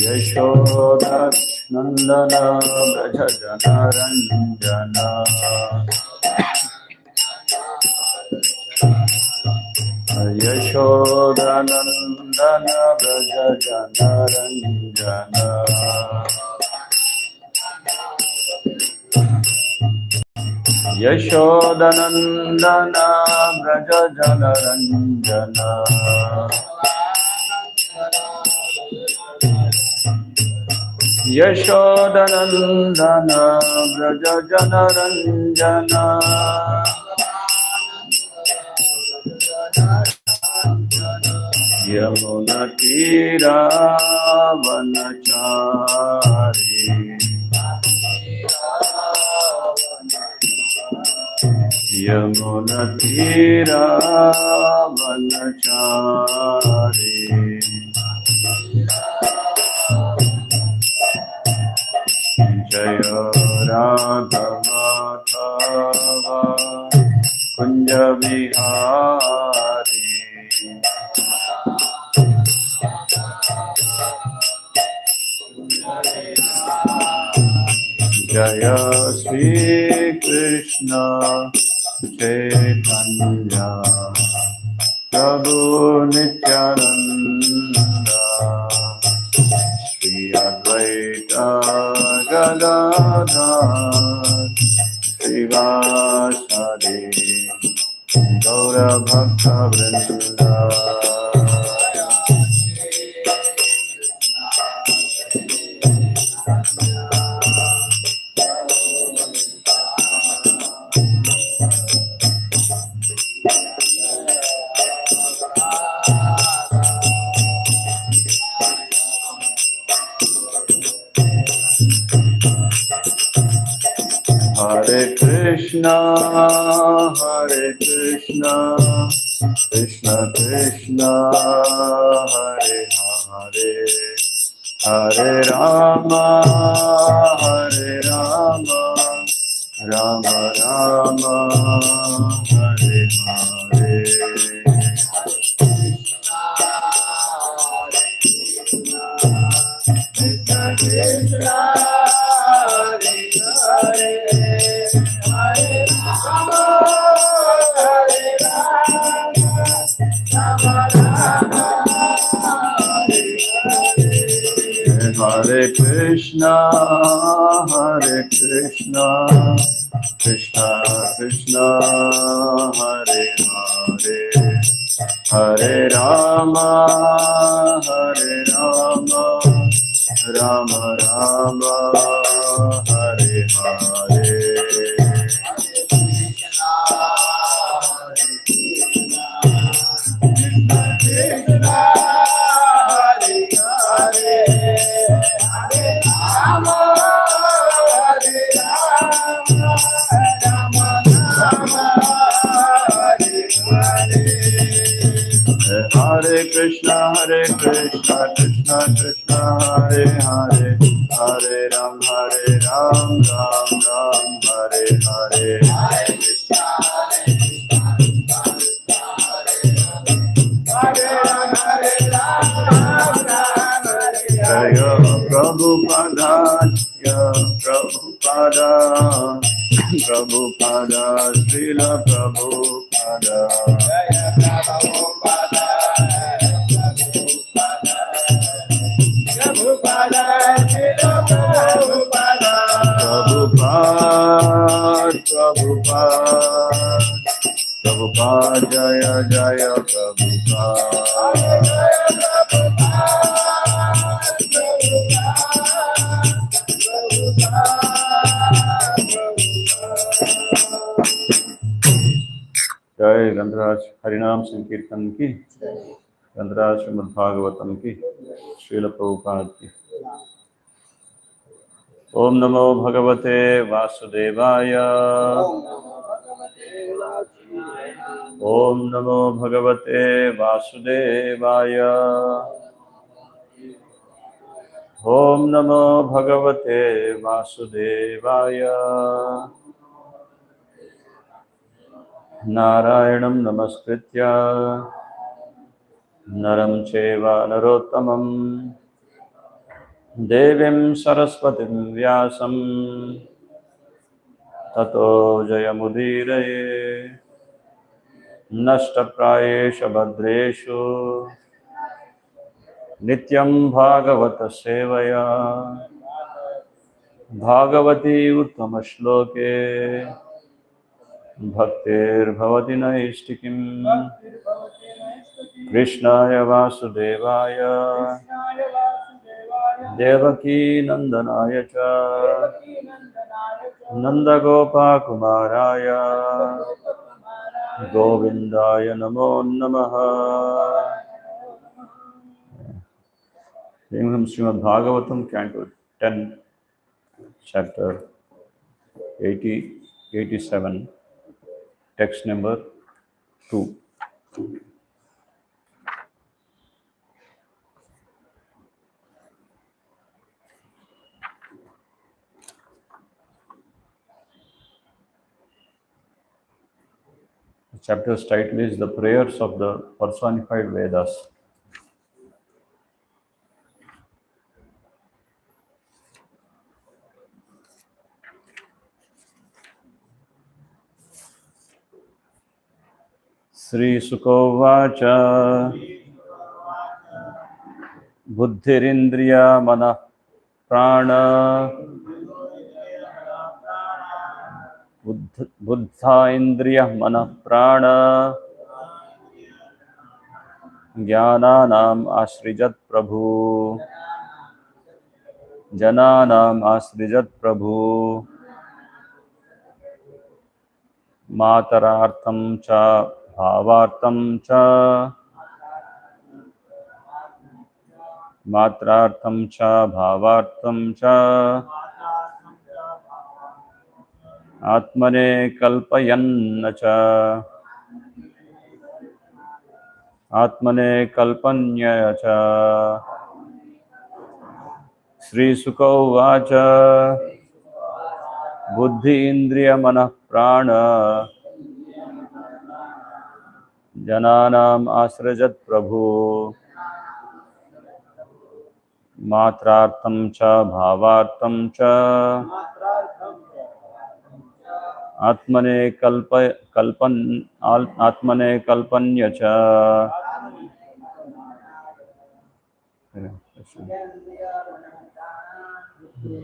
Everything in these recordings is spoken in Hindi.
यशोदानंदन व्रज जनरंजन यशोदानंदन व्रज जनरंजन यशोदानंदन व्रज जनरंजन यशोदानंदन व्रज जनरंजन यमुना तीरावनचारी यमुना तीरावनचारी जय राघमाधव कुंज विहारी जय श्री कृष्ण चैतन्य प्रभु नित्यानंद श्री अद्वैत गदाधर श्रीवासदि गौर भक्त वृंद Hare Krishna, Krishna Krishna, Hare Hare, Hare Rama, Rama Rama, Hare Hare. Hare Krishna, Krishna Krishna, Hare Hare, Hare Rama, Rama Rama, Hare Hare. Hare Krishna, Krishna Krishna, Hare Hare, Hare Ram, Ram Ram, Hare Hare. Jaya Prabhupada, Prabhupada, Srila Prabhupada. Prabhupada, Jaya Jaya Prabhupada. जय गंधराज हरिनाम संकीर्तन की, गंधराज श्रीमद् भागवतम की, श्रील प्रभुपाद की। ओम नमो भगवते वासुदेवाय, ओम नमो भगवते वासुदेवाय, ओम नमो भगवते वासुदेवाय। नारायणं नमस्कृत्य नरं चैव नरोत्तमं देवीं सरस्वतीं व्यासं ततो जयमुदीरये। नष्टप्रायेषु भद्रेषु नित्यं भागवत सेवया भागवती उत्तमश्लोके भक्तिर्भवति नैष्टिकीम्। कृष्णाय वासुदेवाय देवकी नंदनाय च नंदगोपाकुमाराय गोविंदाय नमो नमः। Srimad Bhagavatam, Canto 10, Chapter 87, Text number 2. The chapter's title is The Prayers of the Personified Vedas. Sri Sukovacha Buddhirindriya Mana Prana Buddha Indriya Mana Prana Jnananam Asrijat Prabhu Jananam Asrijat Prabhu Matarartham cha Bhavartham cha Matrartham cha Bhavartham cha Atmane Kalpayanna cha Atmane Kalpanya cha. Sri Sukha Uvacha Buddhi Indriya Manah Prana Jananam Asrajat Prabhu Matrartham cha Bhavartham cha Atmane Kalpanya cha.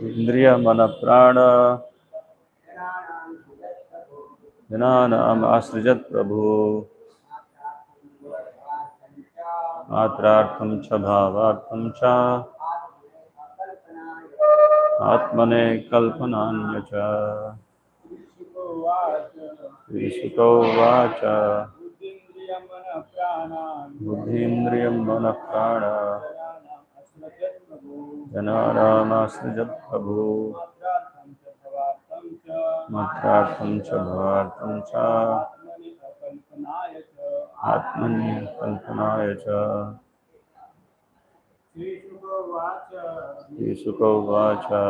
Indriya Mana Prana Jananam Asrajat Prabhu Matrartham cha Bhavartham cha Atmane Kalpananya cha. Sukha Uvacha Buddhindriyam Mana Prana Jananam Asrajat Prabhu Matrartham cha Bhavartham cha Atmani Kalpanaya cha. Sri Sukha Uvacha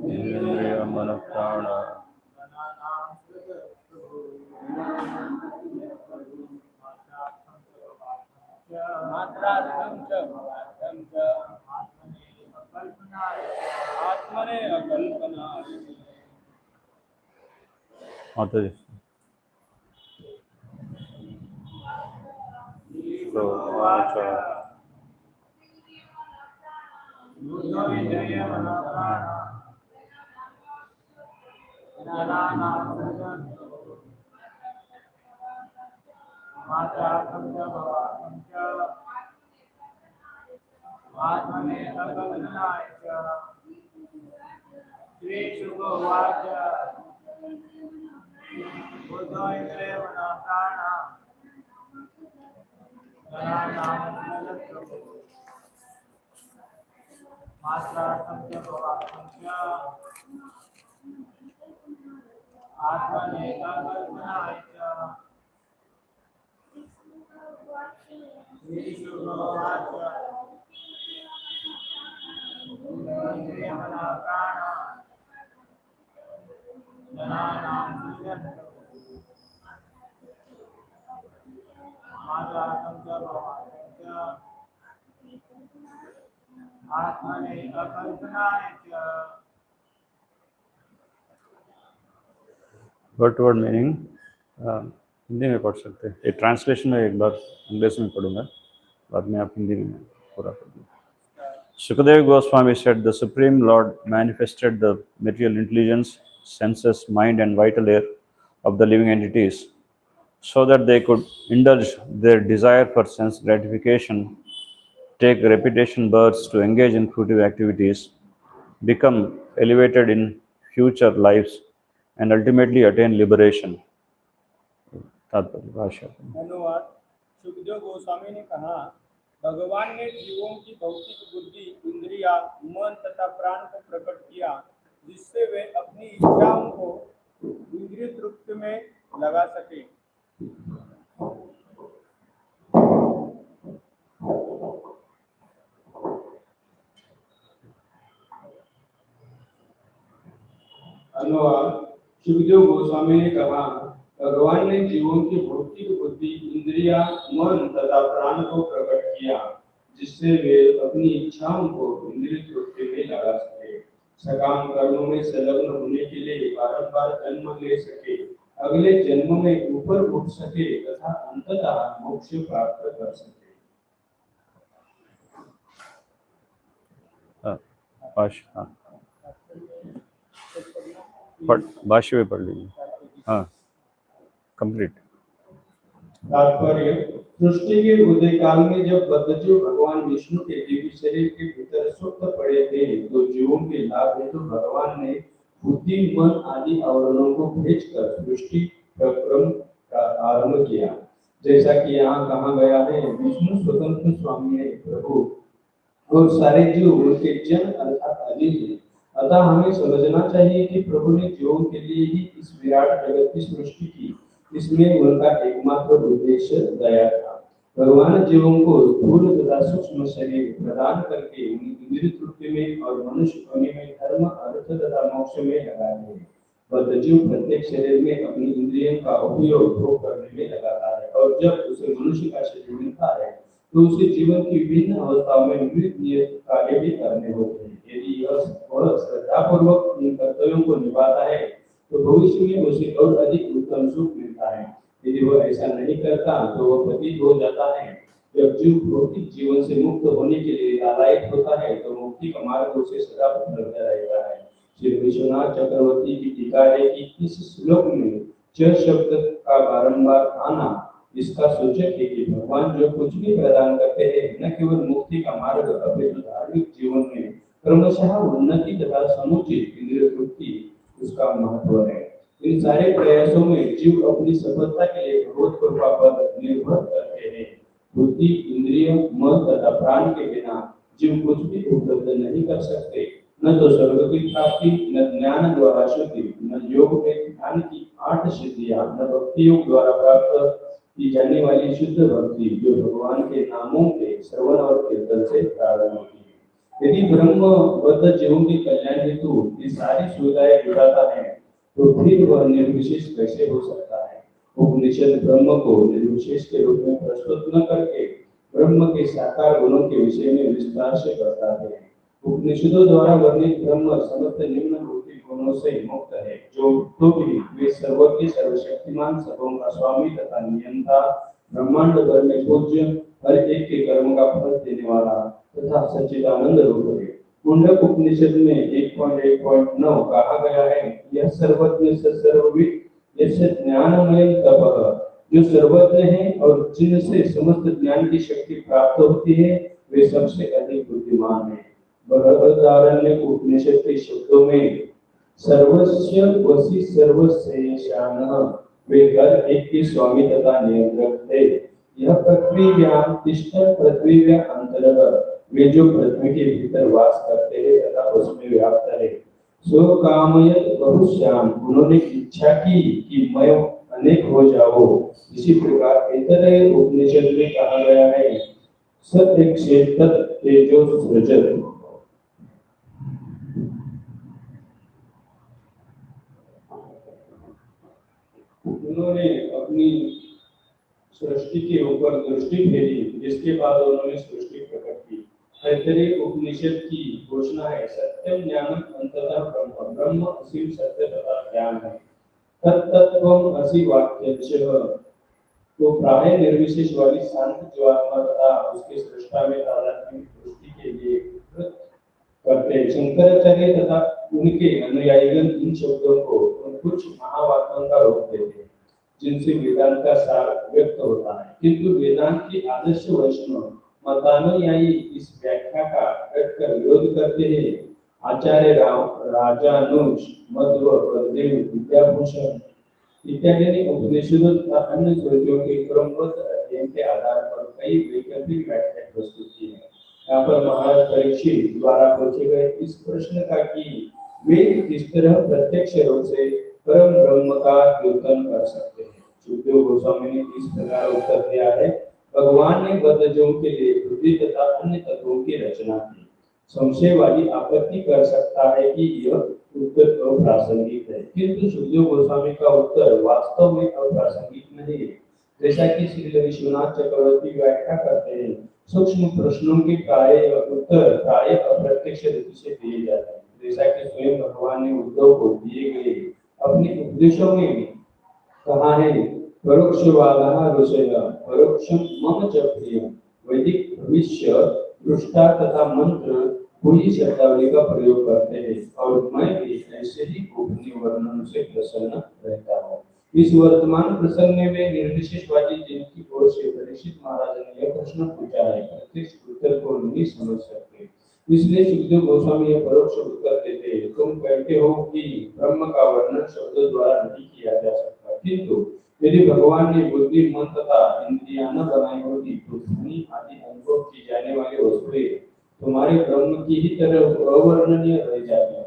Indriya Mana Prana Mataji. Sukha Uvacha आजातं च भवानं च आत्मने अकल्पनाय च। Word to word meaning Hindi में पढ़ सकते हैं। ये ट्रांसलेशन में एक बार इंग्लिश में पढ़ूंगा, बाद में आप हिंदी में पूरा कर दें। Sukadeva Goswami said, the Supreme Lord manifested the material intelligence, senses, mind, and vital air of the living entities so that they could indulge their desire for sense gratification, take repetition births to engage in fruitive activities, become elevated in future lives, and ultimately attain liberation. धन्यवाद। सुखदेव गोस्वामी ने कहा, भगवान ने जीवों की भौतिक बुद्धि, इंद्रिया, मन तथा प्राण को प्रकट किया, जिससे वे अपनी इच्छाओं को इंद्रिय तृप्ति में लगा सके। धन्यवाद। सुखदेव गोस्वामी ने कहा, भगवान ने जीवों की भौतिक बुद्धि, इंद्रिया, मन तथा प्राण को प्रकट किया, जिससे वे अपनी इच्छाओं को इंद्रिय तृप्ति में लगा सके, सकाम कर्मों में संलग्न होने के लिए बारंबार जन्म ले सके, अगले जन्म में ऊपर उठ सके तथा अंततः मोक्ष प्राप्त कर सके। भाष्य में पढ़ लीजिए। हाँ, कंप्लीट। तात्पर्य, सृष्टि के उदय काल में जब बद्धजीव भगवान विष्णु के दिव्य शरीर के भीतर सुप्त पड़े थे, तो जीवों के लाभ हेतु भगवान ने बुद्धि, मन आदि आवरणों को भेजकर सृष्टि क्रम का आरंभ किया। जैसा कि यहाँ कहा गया है, विष्णु स्वतंत्र स्वामी है, प्रभु और सारे जीव उनके जन अर्थात आदि हैं। अतः हमें समझना चाहिए कि प्रभु ने जीवों के लिए ही इस विराट जगत की सृष्टि की। इसमें उनका एकमात्र उद्देश्य दया था। भगवान जीवों को स्थूल तथा सूक्ष्म शरीर प्रदान करके इंद्रिय तृप्ति में और मनुष्य होने में धर्म, अर्थ तथा मोक्ष में लगाए हैं। बद्धजीव प्रत्येक शरीर में अपनी इंद्रियों का उपयोग करने में लगाता है, और जब उसे मनुष्य का शरीर मिलता है तो उसे जीवन की विभिन्न अवस्थाओं में विविध नियत कार्य भी करने होते हैं। यदि वह श्रद्धापूर्वक इन कर्तव्यों को निभाता है तो भविष्य में उसे और अधिक उत्तम सुख मिलता है। यदि वह ऐसा नहीं करता तो वह प्रतीत हो जाता है, जब जीव भौतिक जीवन से मुक्त होने के लिए लालायित होता है तो मुक्ति का मार्ग उसे सदा उपलब्ध रहता है। श्री विश्वनाथ चक्रवर्ती की टीका है कि इस श्लोक में च शब्द का बारंबार आना इसका सूचक है कि भगवान जो कुछ भी प्रदान करते हैं, न केवल मुक्ति का मार्ग अपितु धार्मिक जीवन में क्रमशः उन्नति तथा समुचित इंद्रिय तृप्ति उसका महत्व है। इन सारे प्रयासों में जीव अपनी सफलता के लिए भगवत कृपा पर निर्भर करते हैं। बुद्धि, इंद्रिय, मन तथा प्राण के बिना जीव कुछ भी उपलब्ध नहीं कर सकते। न तो स्वर्ग की प्राप्ति, न ज्ञान द्वारा शुद्धि, न योग में ध्यान की 8 सिद्धियां, न भक्ति योग द्वारा प्राप्त की जाने वाली शुद्ध भक्ति जो भगवान के नामों के श्रवण और कीर्तन से प्रारंभ होती है। यदि ब्रह्म बद्ध जीवों के कल्याण हेतु ये सारी सुविधाएं जुटाता है तो फिर वह निर्विशेष कैसे हो सकता है। उपनिषद ब्रह्म को निर्विशेष के रूप में प्रस्तुत न करके ब्रह्म के साकार गुणों के विषय में विस्तार से बताते हैं। उपनिषदों द्वारा वर्णित ब्रह्म समस्त निम्न भौतिक गुणों से मुक्त है, जो तो भी वे सर्वज्ञ, सर्वशक्तिमान, सर्वों का स्वामी तथा नियंता, ब्रह्मांड भर में पूज्य, हर एक के कर्म का फल देने वाला तथा सच्चिदानंद रूप है। मुंडक उपनिषद में 1.1.9 कहा गया है, यह सर्वज्ञ सर्वविद यस्य ज्ञानमय तपः, जो सर्वज्ञ है और जिनसे समस्त ज्ञान की शक्ति प्राप्त होती है वे सबसे अधिक बुद्धिमान है। बृहदारण्यक उपनिषद के शब्दों में सर्वस्य वसी सर्वशेषानः, वे हर एक के स्वामी तथा नियंत्रक है। यह पृथ्वीव्यां तिष्ठत् पृथ्वीव्या अंतरः, वे जो पृथ्वी के भीतर वास करते हैं तथा उसमें व्याप्त है। सो कामयत बहुश्याम, उन्होंने इच्छा की कि मैं अनेक हो जाओ। इसी प्रकार इतरे उपनिषद में कहा गया है, सत्य क्षेत्र तेजो सृजत। उन्होंने अपनी सृष्टि के ऊपर दृष्टि फेरी, जिसके बाद उन्होंने सृष्टि प्रकट की। ऐतरेय उपनिषद की घोषणा है, सत्यम ज्ञानम अंततः ब्रह्म, ब्रह्म असीम सत्य तथा ज्ञान है। तत्तत्वम असि वाक्यस्य, तो प्राय निर्विशेष वाली शांत जीवात्मा तथा उसके सृष्टा में तादात्म्य दृष्टि के लिए करते हैं। शंकराचार्य तथा उनके अनुयायीगण इन शब्दों को कुछ महावाक्यों का रूप देते हैं, जिनसे वेदांत का सार व्यक्त होता है, किंतु वेदांत के आदर्श वैष्णव मतानुयायी इस व्याख्या का डटकर विरोध करते हैं। आचार्य राजानुज, मध्व, बलदेव, विद्याभूषण इत्यादि ने उपनिषदों तथा अन्य ग्रंथों के क्रमबद्ध अध्ययन के आधार पर कई वैकल्पिक व्याख्या प्रस्तुत की है। यहाँ पर महाराज परीक्षित द्वारा पूछे गए इस प्रश्न का कि वे किस तरह प्रत्यक्ष रूप से परम ब्रह्म का कीर्तन कर सकते हैं, सुखदेव गोस्वामी ने इस प्रकार उत्तर दिया है। भगवान ने बद्धजनों के लिए पृथ्वी तथा अन्य तत्वों की रचना की। संशयवादी आपत्ति कर सकता है कि यह उत्तर अप्रासंगिक है, किंतु सुखदेव गोस्वामी का उत्तर वास्तव में अप्रासंगिक नहीं है। जैसा कि श्री विश्वनाथ चक्रवर्ती व्याख्या करते हैं, सूक्ष्म प्रश्नों के उत्तर प्राय अप्रत्यक्ष रीति से दिए जाते हैं। जैसा कि स्वयं भगवान ने उद्धव को दिए गए अपने उपदेशों में कहा है, परोक्षवादः ऋषयः परोक्षम मम च प्रियम्। वैदिक भविष्य दृष्टा तथा मंत्र पूरी शब्दावली का प्रयोग करते हैं और मैं भी ऐसे ही गोपनीय वर्णन से प्रसन्न रहता हूँ। इस वर्तमान प्रसंग में निर्विशेषवादी जिनकी ओर से परीक्षित महाराज ने यह प्रश्न पूछा है, प्रत्यक्ष उत्तर को नहीं समझ सकते, इसलिए सुखदेव गोस्वामी यह परोक्ष उत्तर देते हैं। तुम कहते हो कि ब्रह्म का वर्णन शब्दों द्वारा नहीं किया जा सकता, किंतु यदि भगवान ने बुद्धि, मन तथा इंद्रियां न बनाई होती तो ध्वनि आदि अनुभव की जाने वाली वस्तुएं तुम्हारे ब्रह्म की ही तरह अवर्णनीय रह जाती।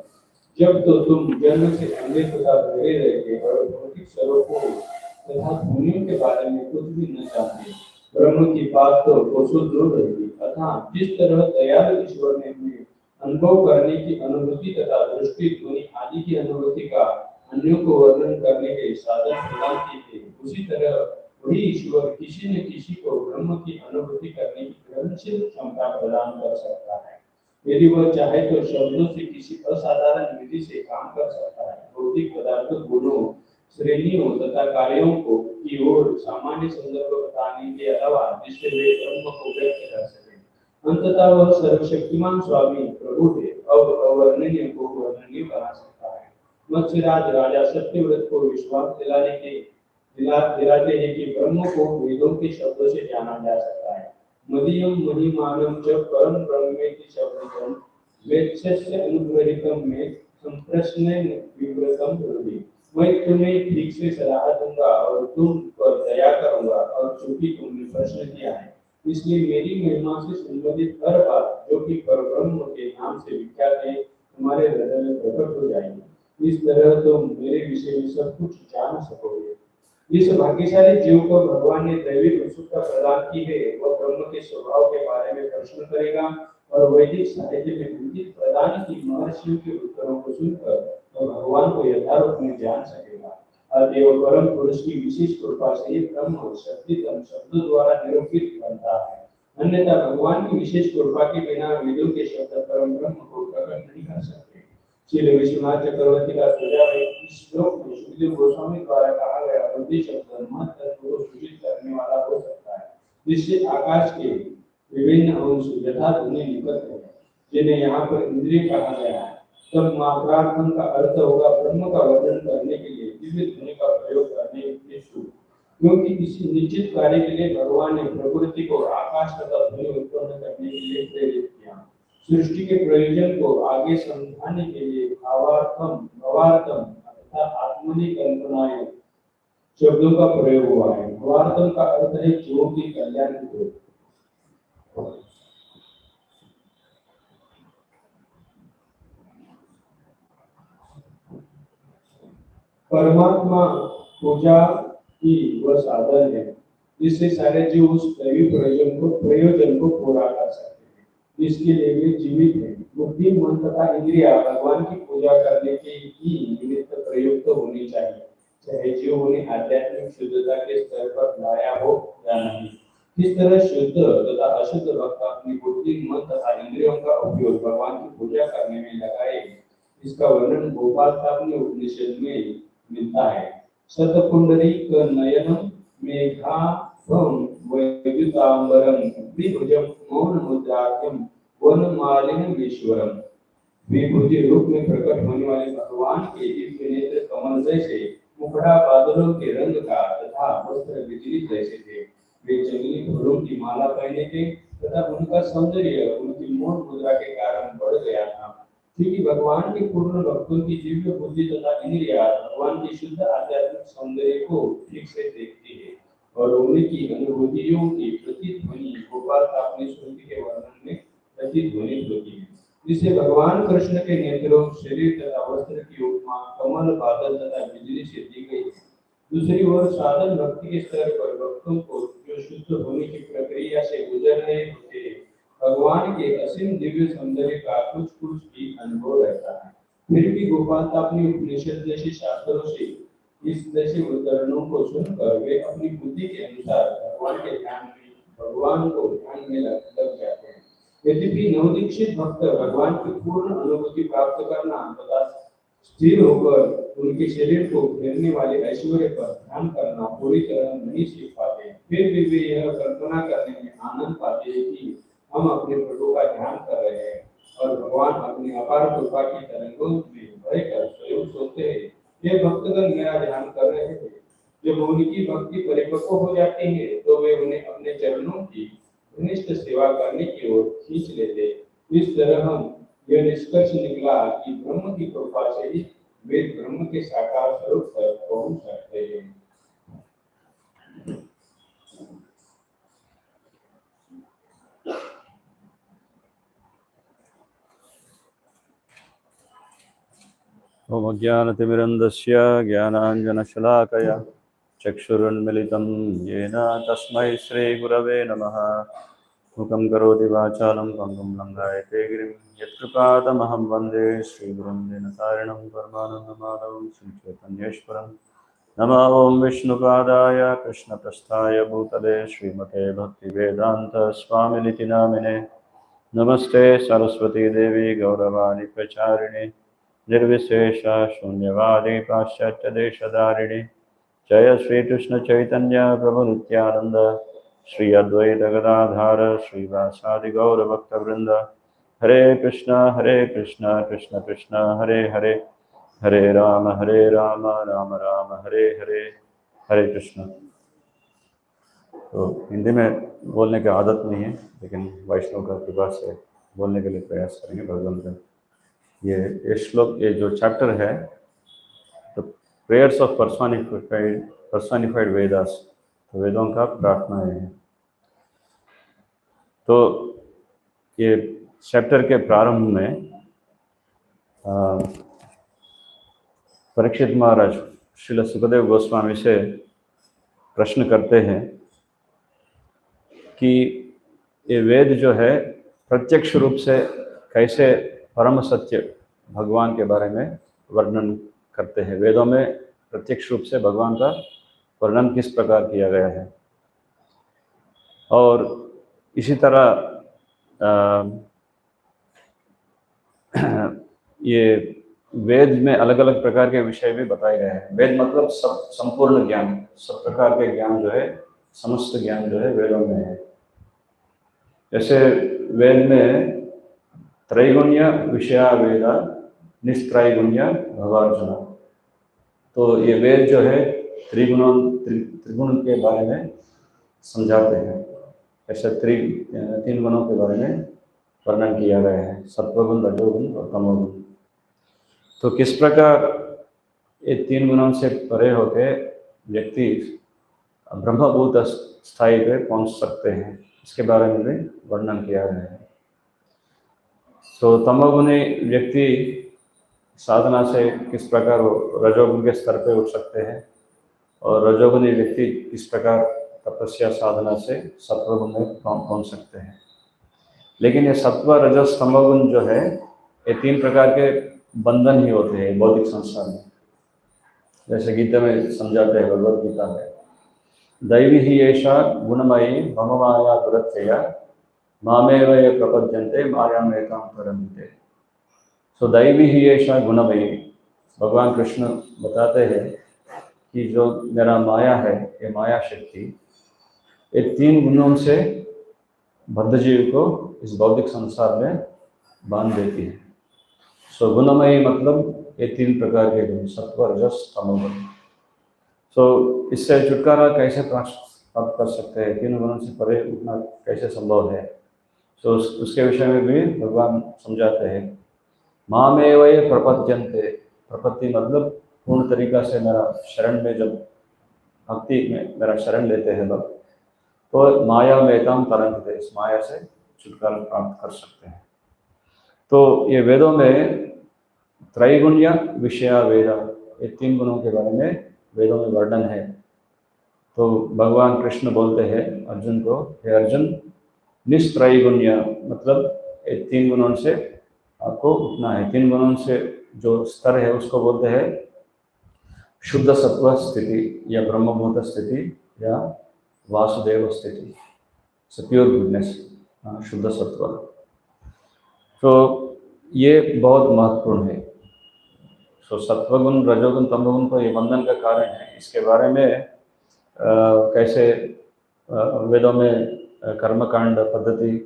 जब तो तुम जन्म से अंधे तथा बहरे रहते और भौतिक स्वरूपों तथा ध्वनियों के बारे में कुछ भी न जानते, ब्रह्म की बात तो कोसों दूर रहती। अतः जिस तरह दयालु ईश्वर ने हमें अनुभव करने की अनुभूति तथा दृष्टि, ध्वनि आदि की अनुभूति का अन्यों को वर्णन करने के साधन प्रदान किए थे, उसी तरह वही ईश्वर किसी न किसी को ब्रह्म की अनुभूति करने की ग्रहणशील क्षमता प्रदान कर सकता है। यदि वह चाहे तो शब्दों से किसी असाधारण विधि से काम कर सकता है। भौतिक पदार्थों, गुणों, श्रेणियों तथा कार्यों को की ओर सामान्य संदर्भ बताने के अलावा जिससे वे ब्रह्म को व्यक्त कर सके। अंततः वह सर्वशक्तिमान स्वामी प्रभु है, अब अवर्णनीय को वर्णनीय बना सकता है। मत्स्यराज राजा सत्यव्रत को विश्वास दिलाते हैं कि ब्रह्म को वेदों के शब्दों से जाना जा सकता है। मदीयम महिमानम च परम ब्रह्मेति शब्दम वेत्सस्य अनुग्रहितम में संप्रश्नेन विव्रतम हृदि। मैं तुम्हें ठीक से सलाह दूंगा और तुम पर दया करूंगा, और चूंकि तुमने प्रश्न किया है इसलिए मेरी महिमा से संबंधित हर बात जो कि परब्रह्म के नाम से विख्यात है तुम्हारे हृदय में प्रकट हो जाएगी। इस तरह तुम मेरे विषय में सब कुछ जान सकोगे। जिस भाग्यशाली जीव को भगवान ने दैविक उत्सुकता प्रदान की है, वह ब्रह्म के स्वभाव के बारे में प्रश्न करेगा और वैदिक साहित्य में उनकी प्रदान की महर्षियों के उत्तरों को सुनकर तो भगवान को यथारूप में जान सकेगा। अतएव परम पुरुष की विशेष कृपा से ये ब्रह्म शब्दितम शब्दों द्वारा निरूपित बनता है। अन्यथा भगवान की विशेष कृपा के बिना वेदों के शब्द परम ब्रह्म को प्रकट नहीं कर सकते। श्री विश्वनाथ चक्रवर्ती का सुझाव है, इस श्लोक में सुखदेव गोस्वामी द्वारा कहा गया बुद्धि शब्द मत तत्व को सूचित करने वाला हो सकता है, जिससे आकाश के विभिन्न अंश यथा ध्वनि निकलते हैं, जिन्हें यहाँ पर इंद्रिय कहा गया है। तब मात्रार्थम का अर्थ होगा ब्रह्म का वर्णन करने के लिए दिव्य ध्वनि का प्रयोग करने के शुभ, क्योंकि किसी निश्चित कार्य के लिए भगवान ने प्रकृति को आकाश तथा ध्वनि उत्पन्न करने के लिए प्रेरित किया। सृष्टि के प्रयोजन को आगे समझाने के लिए भावार्थम तथा आत्मनि कल्पनाएं शब्दों का प्रयोग हुआ है। भावार्थम का अर्थ है जीवों की कल्याण की। परमात्मा पूजा की वह साधन है जिससे सारे जीव उस दैवी प्रयोजन को पूरा कर सकते हैं, जिसके लिए वे जीवित हैं। बुद्धि, मन तथा इंद्रिया भगवान की पूजा करने के ही निमित्त प्रयुक्त होनी चाहिए, चाहे जीव उन्हें आध्यात्मिक शुद्धता के स्तर पर लाया हो या किस तरह शुद्ध तथा अशुद्ध भक्त अपनी बुद्धि, मन तथा इंद्रियों का उपयोग भगवान की पूजा करने में लगाए, इसका वर्णन गोपाल तापनी उपनिषद में मिलता है। शतपुंडरीक नयनम मेघाभं वैद्युतांबरम द्विभुजं मौन मुद्राख्यम वनमालिनीश्वरम। विभूति रूप में प्रकट होने वाले भगवान के दिव्य नेत्र कमल जैसे, मुखड़ा बादलों के रंग का तथा वस्त्र बिजली जैसे थे। वे जंगली फूलों की माला पहने थे तथा उनका सौंदर्य उनकी मौन मुद्रा के कारण बढ़ गया था। क्योंकि भगवान के पूर्ण भक्तों की दिव्य बुद्धि तथा इंद्रियां भगवान के शुद्ध आध्यात्मिक सौंदर्य को ठीक से देखती है और उनकी अनुभूतियों की प्रतिध्वनि गोपाल तापनी स्तुति के वर्णन में प्रतिध्वनित होती है। जिसे भगवान कृष्ण के नेत्रों, शरीर तथा वस्त्र की उपमा कमल, बादल तथा बिजली से दी गई है। दूसरी ओर साधन भक्ति के स्तर पर भक्तों को जो शुद्ध होने की प्रक्रिया से गुजर रहे होते हैं, भगवान के असीम दिव्य सौंदर्य का कुछ कुछ भी अनुभव रहता है। फिर भी गोपाल तापनी उपनिषद जैसे शास्त्रों से इस जैसे उदाहरणों को सुनकर वे अपनी बुद्धि के अनुसार भगवान को ध्यान में लग जाते हैं। यद्यपि नवदीक्षित भक्त भगवान की पूर्ण अनुभूति प्राप्त करना तथा स्थिर होकर उनके शरीर को घेरने वाले ऐश्वर्य पर ध्यान करना पूरी तरह नहीं सीख पाते, फिर भी वे यह कल्पना करने में आनंद पाते हैं कि हम अपने प्रभु का ध्यान कर रहे हैं और भगवान अपनी अपार कृपा की तरंगों में बहकर स्वयं सोते हैं, ये भक्तगण मेरा ध्यान कर रहे थे। जब उनकी भक्ति परिपक्व हो जाती है तो वे उन्हें अपने चरणों की घनिष्ठ सेवा करने की ओर खींच लेते। इस तरह हम यह निष्कर्ष निकला कि ब्रह्म की कृपा से ही वे ब्रह्म के साकार स्वरूप तक पहुंच सकते हैं। ओम ज्ञानतिमिरन्दस्य ज्ञानाञ्जनशलाकया चक्षुरुन्मिलितं येन तस्मै श्रीगुरवे नमः। मुखं करोति वाचालं पङ्गुं लङ्घयते गिरिं यत्कृपातमहं वन्दे श्रीगुरुं दीनतारिणं परमानन्दमाधवं श्रीचैतन्येश्वरं। नमः ओं विष्णुपादाय कृष्णप्रस्थाय भूतले श्रीमते भक्तिवेदान्तस्वामिनिति नामिने। नमस्ते सरस्वती देवी गौरवाणी प्रचारिणे निर्विशेष शून्यवादी पाश्चात्य देशधारिणे। जय श्री कृष्ण चैतन्य प्रभु नित्यानंद श्री अद्वैत गदाधर श्रीवासादि गौर भक्तवृंद। हरे कृष्ण कृष्ण कृष्ण हरे हरे, हरे राम राम राम हरे हरे, हरे कृष्ण। तो हिंदी में बोलने की आदत नहीं है, लेकिन वैष्णव का कृपा से बोलने के लिए प्रयास करेंगे भगवान। ये श्लोक, ये जो चैप्टर है, तो प्रेयर्स ऑफ पर्सनिफाइड वेदास, तो वेदों का प्रार्थनाएं हैं। तो ये चैप्टर के प्रारंभ में परीक्षित महाराज श्रील सुखदेव गोस्वामी से प्रश्न करते हैं कि ये वेद जो है प्रत्यक्ष रूप से कैसे परम सत्य भगवान के बारे में वर्णन करते हैं। वेदों में प्रत्यक्ष रूप से भगवान का वर्णन किस प्रकार किया गया है, और इसी तरह ये वेद में अलग अलग प्रकार के विषय भी बताए गए हैं। वेद मतलब सब संपूर्ण ज्ञान, सब प्रकार के ज्ञान जो है, समस्त ज्ञान जो है वेदों में है। जैसे वेद में त्रैगुण्य विषया वेदा निस्त्रैगुण्य भवार्जुन, तो ये वेद जो है त्रिगुण के बारे में समझाते हैं। ऐसे तीन गुणों के बारे में वर्णन किया गया है, सत्वगुण, रजोगुण और तमोगुण। तो किस प्रकार ये तीन गुणों से परे होकर व्यक्ति ब्रह्मभूत स्थायी पे पहुंच सकते हैं, इसके बारे में भी वर्णन किया गया है। तो तमोगुणी व्यक्ति साधना से किस प्रकार रजोगुण के स्तर पे उठ सकते हैं, और रजोगुणी व्यक्ति किस प्रकार तपस्या साधना से सत्वगुण में पहुंच सकते हैं। लेकिन ये सत्व रजस तमोगुण जो है, ये तीन प्रकार के बंधन ही होते हैं भौतिक संसार में। जैसे गीता में समझाते हैं, भगवत गीता में दैवी ही एषा गुणमयी मम माया दुरत्यया मामेव ये प्रपद्यन्ते मायामेतां तरन्ते। सो दैवी ही एषा गुणमयी, भगवान कृष्ण बताते हैं कि जो मेरा माया है, ये माया शक्ति, ये 3 गुणों से बद्ध जीव को इस भौतिक संसार में बांध देती है। सो गुणमयी मतलब ये 3 प्रकार के गुण, सत्व रजस तमोगुण। सो इससे छुटकारा कैसे प्राप्त कर सकते हैं, 3 गुणों से परे उठना कैसे संभव है, तो उसके विषय में भी भगवान समझाते हैं। मामेव ये प्रपद्यन्ते, प्रपत्ति मतलब पूर्ण तरीका से मेरा शरण में, जब भक्ति में मेरा शरण लेते हैं भक्त, तो माया मेताम तरन्ते, इस माया से छुटकारा प्राप्त कर सकते हैं। तो ये वेदों में त्रैगुण्य विषया वेद, ये 3 गुणों के बारे में वेदों में वर्णन है। तो भगवान कृष्ण बोलते हैं अर्जुन को, हे अर्जुन, निस्त्रैगुण्य मतलब ये 3 गुणों से आपको उठना है। 3 गुणों से जो स्तर है उसको बोलते हैं शुद्ध सत्व स्थिति या ब्रह्मभूत स्थिति या वासुदेव स्थिति, प्योर गुडनेस, शुद्ध सत्व। तो ये बहुत महत्वपूर्ण है। सो सत्वगुण, रजोगुण, तमोगुण तो ये बंधन का कारण है। इसके बारे में कैसे वेदों में कर्मकांड पद्धति,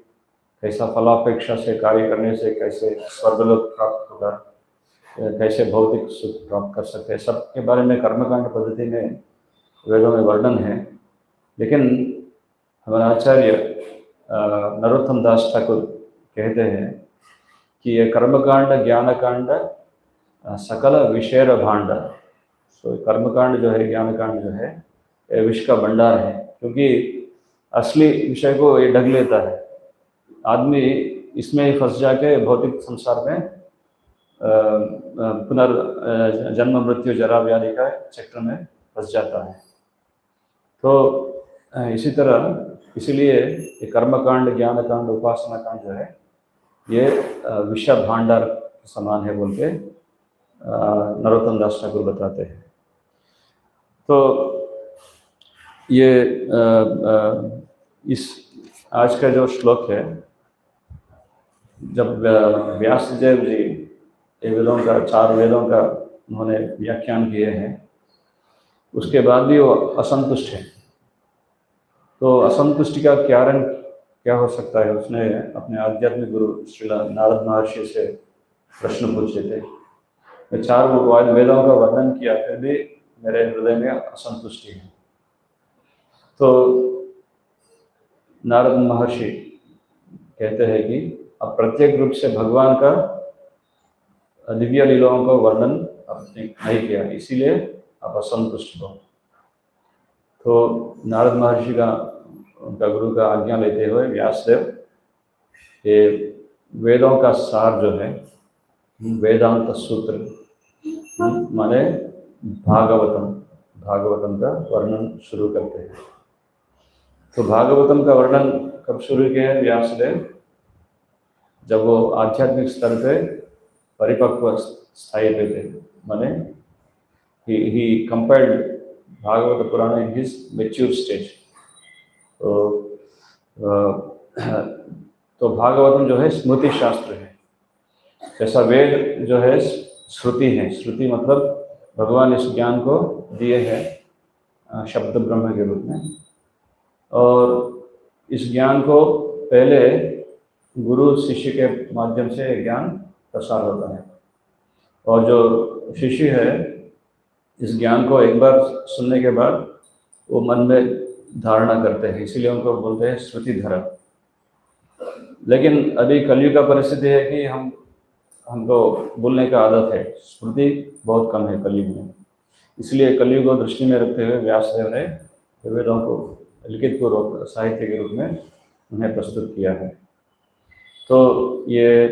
कैसा फलापेक्षा से कार्य करने से कैसे स्वर्गलोक प्राप्त होगा, कैसे भौतिक सुख प्राप्त कर सकते हैं, सब के बारे में कर्मकांड पद्धति में वेदों में वर्णन है। लेकिन हमारे आचार्य नरोत्तम दास ठाकुर कहते हैं कि ये कर्मकांड ज्ञानकांड सकल विषय भांड। सो कर्मकांड जो है, ज्ञानकांड जो है, ये विष का भंडार है, क्योंकि असली विषय को ये ढक लेता है। आदमी इसमें ही फंस जाके भौतिक संसार में जन्म मृत्यु जरा व्याधि का चक्र में फंस जाता है। तो इसी तरह इसीलिए ये कर्मकांड, ज्ञानकांड, उपासना कांड जो है ये विषय भांडार समान है बोल के नरोत्तम दास ठाकुर बताते हैं। तो ये इस आज का जो श्लोक है, जब व्यास देव जी ये वेदों का 4 वेदों का उन्होंने व्याख्यान किए हैं, उसके बाद भी वो असंतुष्ट है। तो असंतुष्टि का कारण क्या हो सकता है? उसने अपने आध्यात्मिक गुरु श्री नारद महर्षि से प्रश्न पूछे थे। मैं 4 वेदों का वर्णन किया, फिर भी मेरे हृदय में असंतुष्टि है। तो नारद महर्षि कहते हैं कि अब प्रत्येक रूप से भगवान का दिव्य लीलाओं का वर्णन आपने नहीं किया, इसीलिए आप असंतुष्ट हो। तो नारद महर्षि का, उनका गुरु का आज्ञा लेते हुए व्यासदेव ये वेदों का सार जो है, वेदांत सूत्र माने भागवतम का वर्णन शुरू करते हैं। तो भागवतम का वर्णन कब शुरू किया है व्यासदेव? जब वो आध्यात्मिक स्तर पे परिपक्व स्थायी पे थे, माने ही compared Bhagavata Purana in his mature stage. तो भागवतम जो है स्मृति शास्त्र है, जैसा वेद जो है श्रुति है। श्रुति मतलब भगवान इस ज्ञान को दिए हैं शब्द ब्रह्म के रूप में, और इस ज्ञान को पहले गुरु शिष्य के माध्यम से ज्ञान प्रसार होता है, और जो शिष्य है इस ज्ञान को एक बार सुनने के बाद वो मन में धारणा करते हैं, इसीलिए उनको बोलते हैं श्रुतिधर। लेकिन अभी कलयुग का परिस्थिति है कि हमको बोलने का आदत है, स्मृति बहुत कम है कलयुग में। इसलिए कलयुग को दृष्टि में रखते हुए व्यासदेव ने वेदों को लिखित पूर्वक साहित्य के रूप में उन्हें प्रस्तुत किया है। तो ये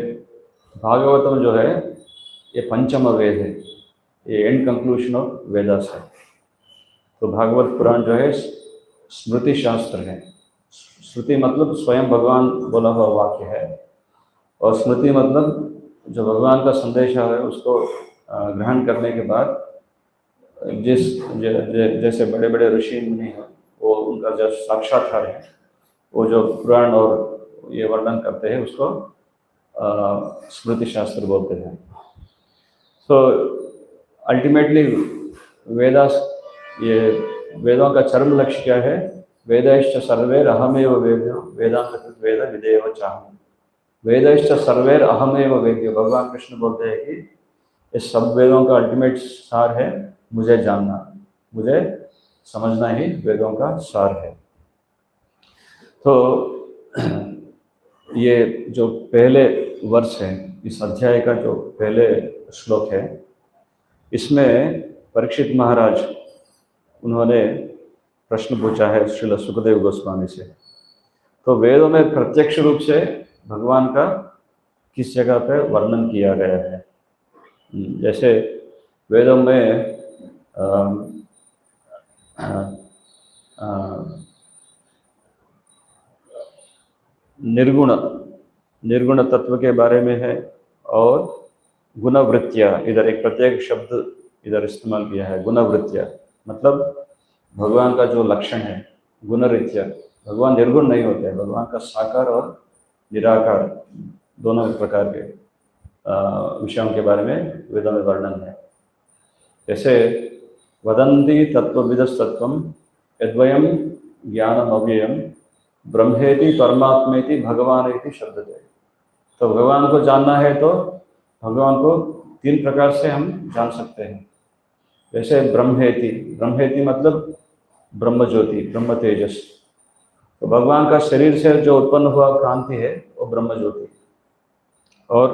भागवतम जो है ये पंचम वेद है, ये एंड कंक्लूशन ऑफ वेदास है। तो भागवत पुराण जो है स्मृति शास्त्र है। श्रुति मतलब स्वयं भगवान बोला हुआ वाक्य है, और स्मृति मतलब जो भगवान का संदेश है उसको ग्रहण करने के बाद जैसे बड़े बड़े ऋषि मुनि हैं वो उनका जो साक्षात्कार है, वो जो पुराण और ये वर्णन करते हैं उसको स्मृति शास्त्र बोलते हैं। सो अल्टीमेटली वेदास, ये वेदों का चरम लक्ष्य क्या है? वेदैश्च सर्वैर अहमेव वेद्यो वेदांत वेद विदेव चाहूँ। वेदैश्च सर्वैर अहमेव वेद्यो, भगवान कृष्ण बोलते हैं कि इस सब वेदों का अल्टीमेट सार है मुझे जानना, मुझे समझना ही वेदों का सार है। तो ये जो पहले वर्ष है, इस अध्याय का जो पहले श्लोक है, इसमें परीक्षित महाराज उन्होंने प्रश्न पूछा है श्रील सुखदेव गोस्वामी से। तो वेदों में प्रत्यक्ष रूप से भगवान का किस जगह पे वर्णन किया गया है? जैसे वेदों में निर्गुण तत्व के बारे में है, और गुणवृत्तियाँ, इधर एक प्रत्येक शब्द इधर इस्तेमाल किया है, गुणवृत्तियाँ मतलब भगवान का जो लक्षण है गुणरीत्या। भगवान निर्गुण नहीं होते हैं, भगवान का साकार और निराकार दोनों प्रकार के विषयों के बारे में वेदों में वर्णन है। जैसे वदन्ति तत्त्वविदस्तत्त्वं यद्वयं ज्ञानम् अव्ययम् ब्रह्मेति परमात्मेति भगवानेति शब्दते। तो भगवान को जानना है तो भगवान को तीन प्रकार से हम जान सकते हैं। जैसे ब्रह्मेति, ब्रह्मेति मतलब ब्रह्म ज्योति, ब्रह्म तेजस। तो भगवान का शरीर से जो उत्पन्न हुआ कांति है वो ब्रह्म ज्योति, और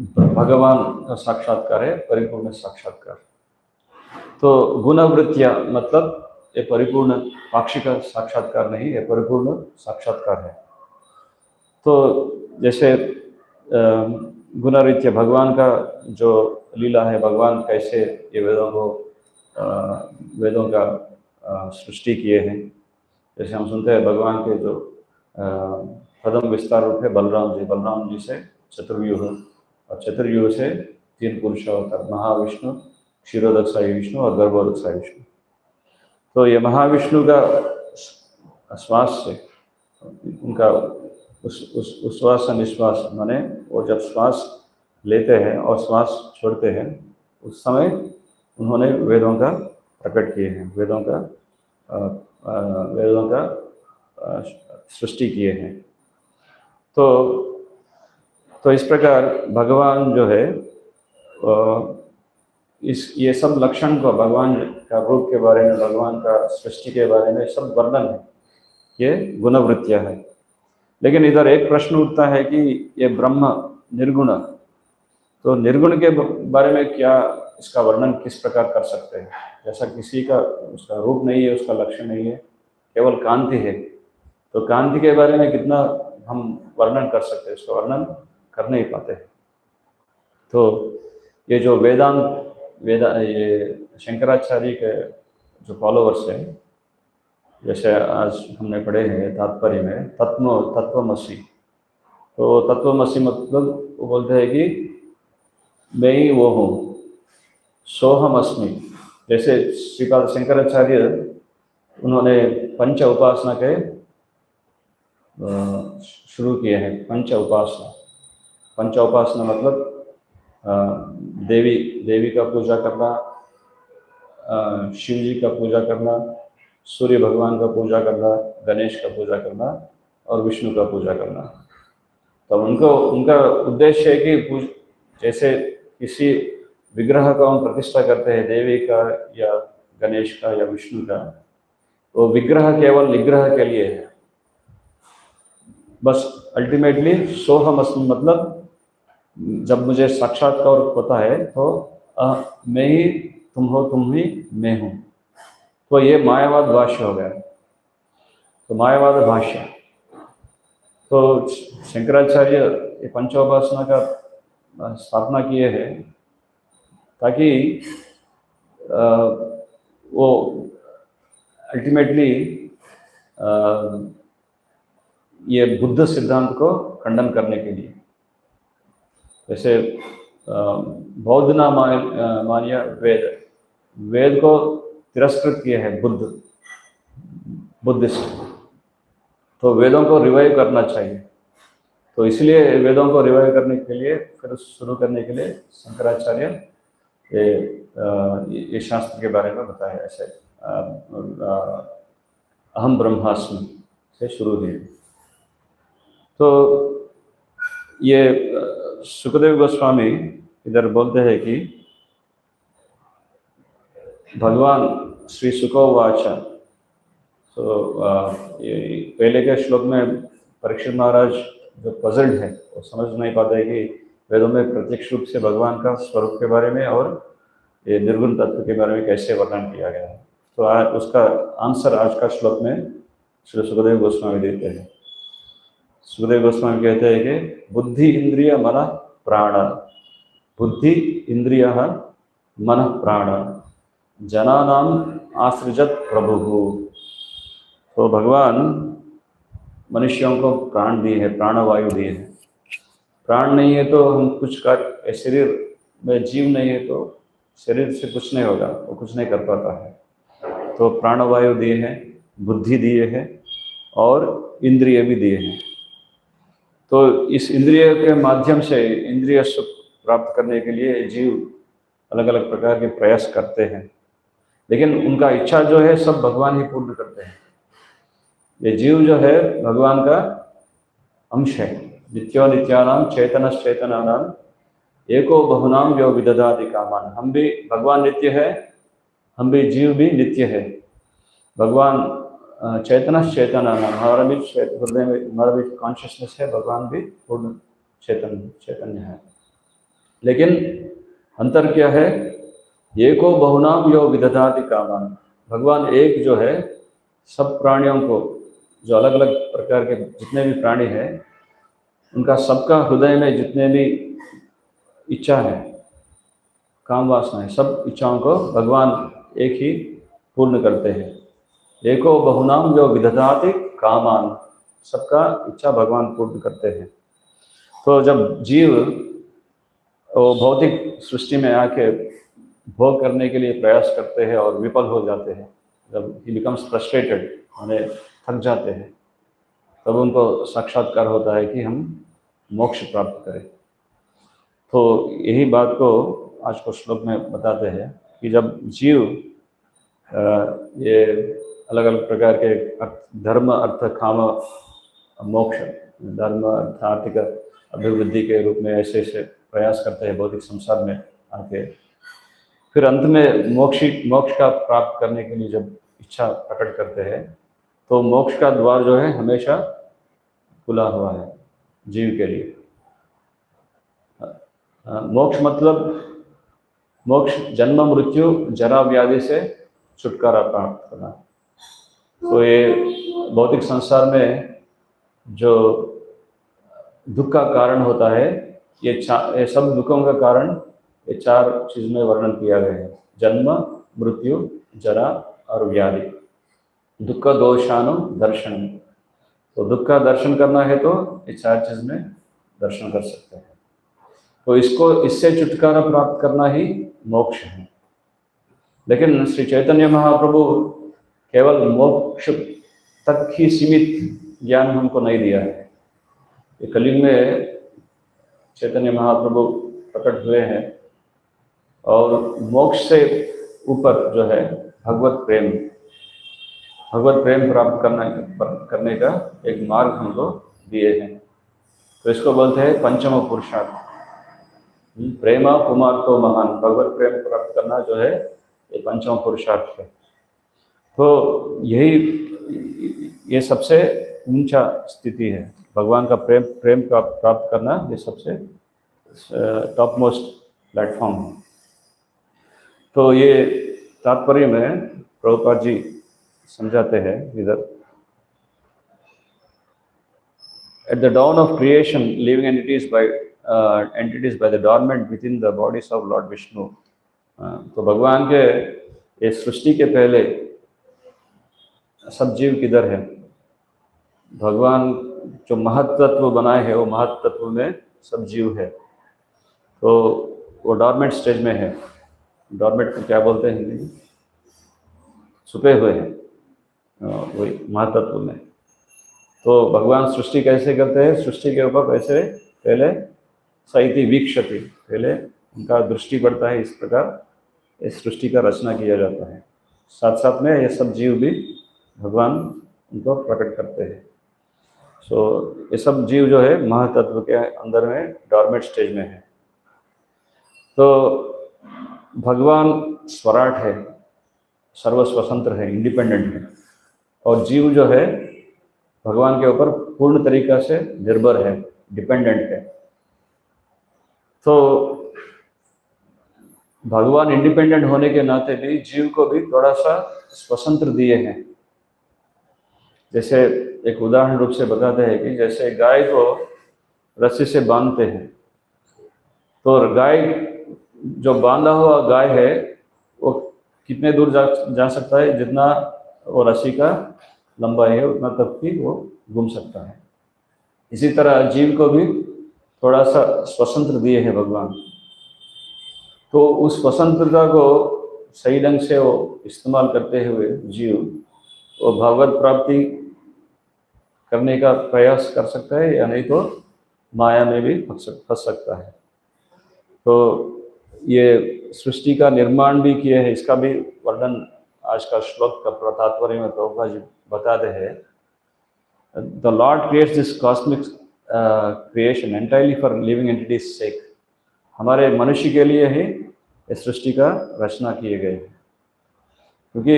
भगवान का साक्षात्कार है परिपूर्ण साक्षात्कार। तो गुणवृत्तियाँ मतलब ये परिपूर्ण पाक्षिक साक्षात्कार नहीं, ये परिपूर्ण साक्षात्कार है। तो जैसे गुणरीत्या भगवान का जो लीला है, भगवान कैसे ये वेदों का सृष्टि किए हैं। जैसे हम सुनते हैं भगवान के जो प्रथम विस्तार रूप है बलराम जी से चतुर्व्यूह, और चतुर्व्यूह से तीन पुरुष अवतार, महाविष्णु, क्षीरोदकशाही विष्णु और गर्भोदकशाही विष्णु। तो ये महाविष्णु का श्वास से उनका उस श्वास का निश्वास, माने वो जब श्वास लेते हैं और श्वास छोड़ते हैं उस समय उन्होंने वेदों का प्रकट किए हैं, वेदों का सृष्टि किए हैं। तो इस प्रकार भगवान जो है ये सब लक्षण को, भगवान का रूप के बारे में, भगवान का सृष्टि के बारे में सब वर्णन है, ये गुणवृत्तियाँ है। लेकिन इधर एक प्रश्न उठता है कि ये ब्रह्म निर्गुण, तो निर्गुण के बारे में क्या इसका वर्णन किस प्रकार कर सकते हैं? जैसा किसी का उसका रूप नहीं है, उसका लक्षण नहीं है, केवल कांति है, तो कांति के बारे में कितना हम वर्णन कर सकते हैं? उसका वर्णन कर नहीं पाते। तो ये जो ये शंकराचार्य के जो फॉलोवर्स हैं, जैसे आज हमने पढ़े हैं तात्पर्य में तत्वमसि, तो तत्वमसि मतलब वो बोलते हैं कि मैं ही वो हूँ, सोहम अस्मि। जैसे श्रीपाद शंकराचार्य उन्होंने पंच उपासना के शुरू किए हैं। पंच उपासना मतलब देवी का पूजा करना, शिव जी का पूजा करना, सूर्य भगवान का पूजा करना, गणेश का पूजा करना और विष्णु का पूजा करना। तो उनका उद्देश्य है कि जैसे किसी विग्रह का हम प्रतिष्ठा करते हैं, देवी का या गणेश का या विष्णु का, वो विग्रह केवल निग्रह के लिए है। बस अल्टीमेटली सोहम अस्मि मतलब जब मुझे साक्षात्कार होता है तो मैं ही तुम हो, तुम ही मैं हूँ। तो ये मायावाद भाष्य हो गया। तो मायावाद भाष्य, तो शंकराचार्य ये पंचोपासना का स्थापना किए हैं ताकि वो अल्टीमेटली ये बुद्ध सिद्धांत को खंडन करने के लिए। जैसे बौद्ध ना मानिया वेद को तिरस्कृत किए हैं बुद्धिस्ट, तो वेदों को रिवाइव करना चाहिए। तो इसलिए वेदों को रिवाइव करने के लिए, फिर शुरू करने के लिए शंकराचार्य ये शास्त्र के बारे में बताया। ऐसे अहम ब्रह्मास्मि से शुरू हुई। तो ये सुखदेव गोस्वामी इधर बोलते हैं कि भगवान श्री सुखोवाच, तो ये पहले के श्लोक में परीक्षित महाराज जो पजल्ड है वो समझ नहीं पाते हैं कि वेदों में प्रत्यक्ष रूप से भगवान का स्वरूप के बारे में और ये निर्गुण तत्व के बारे में कैसे वर्णन किया गया है। तो आज उसका आंसर आज का श्लोक में श्री सुखदेव गोस्वामी देते हैं। सुखदेव गोस्वामी कहते हैं कि बुद्धि इंद्रिय मन प्राण, बुद्धि इंद्रिय मन प्राण, जनानाम आसृजत प्रभु। तो भगवान मनुष्यों को प्राण दिए है, प्राणवायु दिए है। प्राण नहीं है तो हम कुछ कर, शरीर में जीव नहीं है तो शरीर से कुछ नहीं होगा, वो कुछ नहीं कर पाता है। तो प्राणवायु दिए हैं, बुद्धि दिए हैं और इंद्रिय भी दिए हैं। तो इस इंद्रिय के माध्यम से इंद्रिय सुख प्राप्त करने के लिए जीव अलग अलग प्रकार के प्रयास करते हैं, लेकिन उनका इच्छा जो है सब भगवान ही पूर्ण करते हैं। ये जीव जो है भगवान का अंश है। नित्यो नित्यानाम चैतनश्चैतनानाम एको बहुनाम यो विदधाति कामान। हम भी, भगवान नित्य है, हम भी जीव भी नित्य है। भगवान चैतनश्चैतनानाम, हमारा भी हृदय में हमारा भी कॉन्शियसनेस है, भगवान भी पूर्ण चैतन्य है। लेकिन अंतर क्या है? एको बहुनाम यो विदधाति कामान। भगवान एक जो है सब प्राणियों को, जो अलग अलग प्रकार के जितने भी प्राणी हैं, उनका सबका हृदय में जितने भी इच्छा है, काम वासना है, सब इच्छाओं को भगवान एक ही पूर्ण करते हैं। एको बहुनाम जो विदधाति कामान, सबका इच्छा भगवान पूर्ण करते हैं। तो जब जीव वो भौतिक सृष्टि में आके भोग करने के लिए प्रयास करते हैं और विफल हो जाते हैं, जब ही बिकम्स फ्रस्ट्रेटेड, उन्हें थक जाते हैं, तब उनको साक्षात्कार होता है कि हम मोक्ष प्राप्त करें। तो यही बात को आज को श्लोक में बताते हैं कि जब जीव ये अलग अलग प्रकार के धर्म अर्थ काम मोक्ष, धर्म अर्थ आर्थिक अभिवृद्धि के रूप में ऐसे ऐसे प्रयास करते हैं भौतिक संसार में आके, फिर अंत में मोक्ष का प्राप्त करने के लिए जब इच्छा प्रकट करते हैं, तो मोक्ष का द्वार जो है हमेशा खुला हुआ है जीव के लिए। मोक्ष मतलब मोक्ष जन्म मृत्यु जरा व्याधि से छुटकारा प्राप्त करना। तो ये भौतिक संसार में जो दुख का कारण होता है, ये सब दुखों का कारण ये चार चीज में वर्णन किया गया है: जन्म, मृत्यु, जरा और व्याधि। दुख दोषानु दर्शन। तो दुख का दर्शन करना है तो ये चार चीज में दर्शन कर सकते हैं। तो इससे छुटकारा प्राप्त करना ही मोक्ष है। लेकिन श्री चैतन्य महाप्रभु केवल मोक्ष तक ही सीमित ज्ञान हमको नहीं दिया है। ये कलियुग में चैतन्य महाप्रभु प्रकट हुए हैं और मोक्ष से ऊपर जो है भगवत प्रेम प्राप्त करने का एक मार्ग हमको दिए हैं। तो इसको बोलते हैं पंचम पुरुषार्थ। प्रेमा कुमार तो महान, भगवत प्रेम प्राप्त करना जो है ये पंचम पुरुषार्थ है। तो ये सबसे ऊंचा स्थिति है, भगवान का प्रेम प्राप्त करना ये सबसे टॉप मोस्ट प्लेटफॉर्म है। तो ये तात्पर्य में प्रभुपाद जी समझाते हैं इधर, at the dawn of creation, living entities by the dormant within the bodies of Lord Vishnu. तो भगवान के इस सृष्टि के पहले सब जीव किधर है? भगवान जो महत्त्व बनाए हैं वो महत्त्व में सब जीव है। तो वो डॉर्मेंट स्टेज में है। डॉर्मेंट को क्या बोलते हैं हिंदी में? छुपे हुए हैं वही महातत्व में। तो भगवान सृष्टि कैसे करते हैं, सृष्टि के ऊपर कैसे पहले साहित्य वीक्षति, पहले उनका दृष्टि पड़ता है, इस प्रकार इस सृष्टि का रचना किया जाता है। साथ साथ में ये सब जीव भी भगवान उनको प्रकट करते हैं। सो ये सब जीव जो है महातत्व के अंदर में डॉर्मेंट स्टेज में है। तो भगवान स्वराट है, सर्व स्वतंत्र है, इंडिपेंडेंट है, और जीव जो है भगवान के ऊपर पूर्ण तरीका से निर्भर है, डिपेंडेंट है। तो भगवान इंडिपेंडेंट होने के नाते भी जीव को भी थोड़ा सा स्वतंत्र दिए हैं। जैसे एक उदाहरण रूप से बताते हैं कि जैसे गाय को रस्सी से बांधते हैं, तो गाय जो बांधा हुआ गाय है वो कितने दूर जा सकता है, जितना वो रस्सी का लंबाई है उतना तक ही वो घूम सकता है। इसी तरह जीव को भी थोड़ा सा स्वतंत्र दिए हैं भगवान। तो उस स्वतंत्रता को सही ढंग से वो इस्तेमाल करते हुए जीव वो भगवत प्राप्ति करने का प्रयास कर सकता है, या नहीं तो माया में भी फंस सकता है। तो ये सृष्टि का निर्माण भी किए हैं, इसका भी वर्णन आज का श्लोक का तात्पर्य में प्रभुपाद जी बताते हैं। The Lord creates this cosmic creation entirely for living entities sake. हमारे मनुष्य के लिए ही इस सृष्टि का रचना किए गए हैं, क्योंकि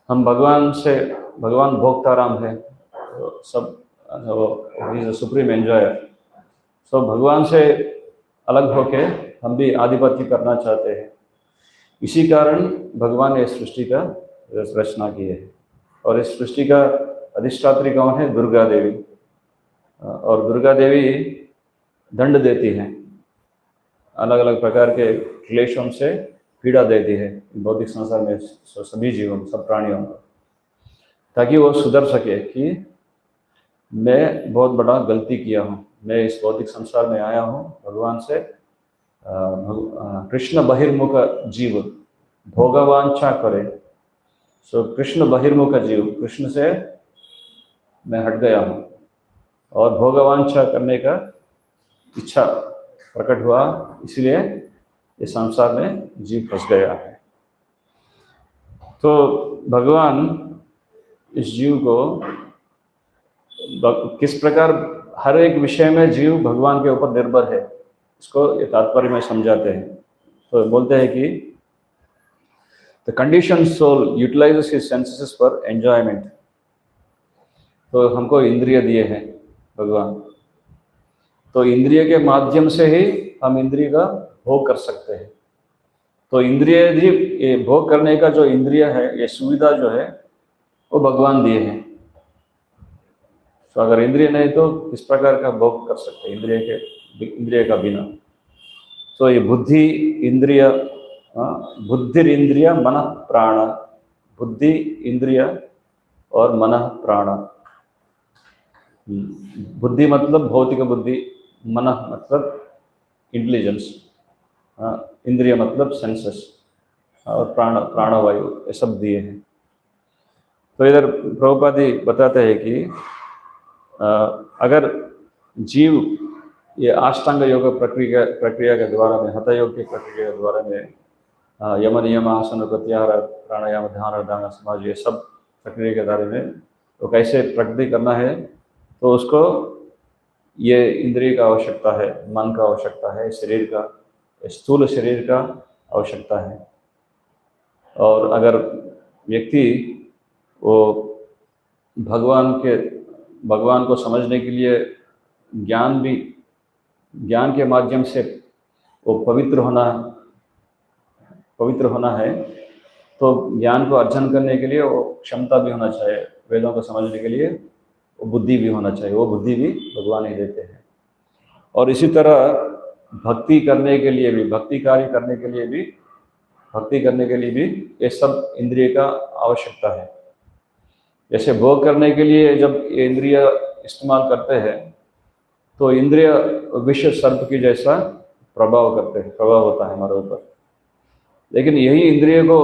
हम भगवान भोक्ताराम है, तो सब सुप्रीम एंजॉयर। सो भगवान से अलग होके हम भी आधिपत्य करना चाहते हैं। इसी कारण भगवान ने इस सृष्टि का रचना की है। और इस सृष्टि का अधिष्ठात्री कौन है? दुर्गा देवी। और दुर्गा देवी दंड देती हैं, अलग अलग प्रकार के क्लेशों से पीड़ा देती है भौतिक संसार में सभी जीवों, सब प्राणियों को, ताकि वो सुधर सके कि मैं बहुत बड़ा गलती किया हूँ, मैं इस भौतिक संसार में आया हूँ भगवान से कृष्ण बहिर्मुख जीव भोगवांछा करे। सो कृष्ण बहिर्मुख जीव, कृष्ण से मैं हट गया हूँ और भोगवांछा करने का इच्छा प्रकट हुआ, इसलिए इस संसार में जीव फंस गया है। तो भगवान इस जीव को किस प्रकार हर एक विषय में जीव भगवान के ऊपर निर्भर है, इसको ये तात्पर्य में समझाते हैं। तो बोलते हैं कि the condition soul utilizes his senses for enjoyment. तो हमको इंद्रिय दिए हैं भगवान, तो इंद्रिय के माध्यम से ही हम इंद्रिय का भोग कर सकते हैं। तो इंद्रिय भी, ये भोग करने का जो इंद्रिय है, ये सुविधा जो है वो भगवान दिए हैं। तो अगर इंद्रिय नहीं तो किस प्रकार का भोग कर सकते हैं इंद्रिय का बिना? तो ये बुद्धि इंद्रिय, बुद्धिर इंद्रिय मन प्राण, बुद्धि इंद्रिय और मन प्राण। बुद्धि मतलब भौतिक बुद्धि, मन मतलब इंटेलिजेंस, इंद्रिय मतलब सेंसेस, और प्राणवायु, ये सब दिए हैं। तो इधर प्रभुपाद जी बताते हैं कि अगर जीव ये अष्टांग योग प्रक्रिया के द्वारा में, हठ योग की प्रक्रिया के द्वारा में यम नियम आसन प्रत्याहार प्राणायाम ध्यान धारणा समाज, ये सब प्रक्रिया के द्वारा में तो कैसे प्रगति करना है, तो उसको ये इंद्रिय का आवश्यकता है, मन का आवश्यकता है, शरीर का, स्थूल शरीर का आवश्यकता है। और अगर व्यक्ति वो भगवान को समझने के लिए ज्ञान के माध्यम से वो पवित्र होना है, तो ज्ञान को अर्जन करने के लिए वो क्षमता भी होना चाहिए, वेदों को समझने के लिए वो बुद्धि भी होना चाहिए, वो बुद्धि भी भगवान ही देते हैं। और इसी तरह भक्ति करने के लिए भी, भक्ति कार्य करने के लिए भी ये सब इंद्रिय का आवश्यकता है। जैसे भोग करने के लिए जब ये इंद्रिय इस्तेमाल करते हैं तो इंद्रिय विष सर्प की जैसा प्रभाव होता है हमारे ऊपर। लेकिन यही इंद्रिय को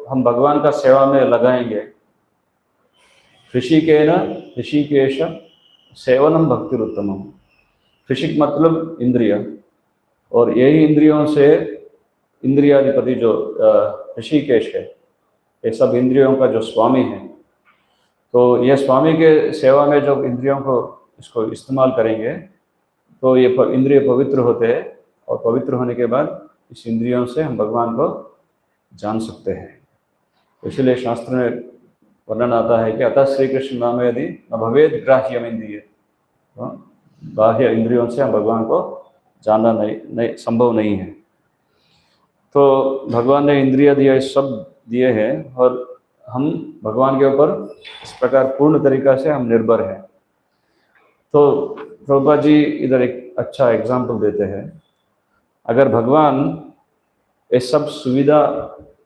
हम भगवान का सेवा में लगाएंगे, ऋषिकेन ऋषिकेश सेवनम भक्तिरुत्तमम। ऋषिक मतलब इंद्रिय, और यही इंद्रियों से इंद्रियाधिपति जो ऋषिकेश है, ये सब इंद्रियों का जो स्वामी है, तो ये स्वामी के सेवा में जो इंद्रियों को इसको इस्तेमाल करेंगे तो ये इंद्रिय पवित्र होते हैं, और पवित्र होने के बाद इस इंद्रियों से हम भगवान को जान सकते हैं। इसलिए शास्त्र में वर्णन आता है कि अतः श्री कृष्ण नाम यदि न भवेद ग्राह्यम इंद्रिय, बाह्य इंद्रियों से हम भगवान को जानना नहीं संभव नहीं है। तो भगवान ने इंद्रिय दिया, सब दिए हैं, और हम भगवान के ऊपर इस प्रकार पूर्ण तरीका से हम निर्भर हैं। तो प्रभुपाद जी इधर एक अच्छा एग्जाम्पल देते हैं। अगर भगवान ये सब सुविधा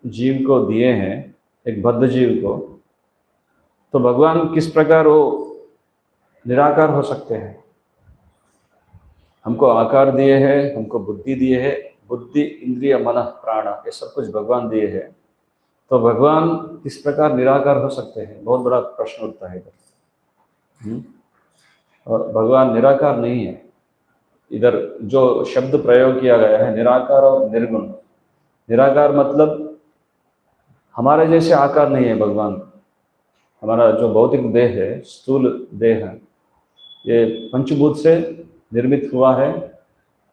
जीव को दिए हैं, एक बद्ध जीव को, तो भगवान किस प्रकार वो निराकार हो सकते हैं? हमको आकार दिए हैं, हमको बुद्धि दिए है, बुद्धि इंद्रिय मन प्राण ये सब कुछ भगवान दिए हैं, तो भगवान किस प्रकार निराकार हो सकते हैं? बहुत बड़ा प्रश्न उठता है इधर। और भगवान निराकार नहीं है। इधर जो शब्द प्रयोग किया गया है निराकार और निर्गुण, निराकार मतलब हमारे जैसे आकार नहीं है भगवान। हमारा जो भौतिक देह है, स्थूल देह है, ये पंचभूत से निर्मित हुआ है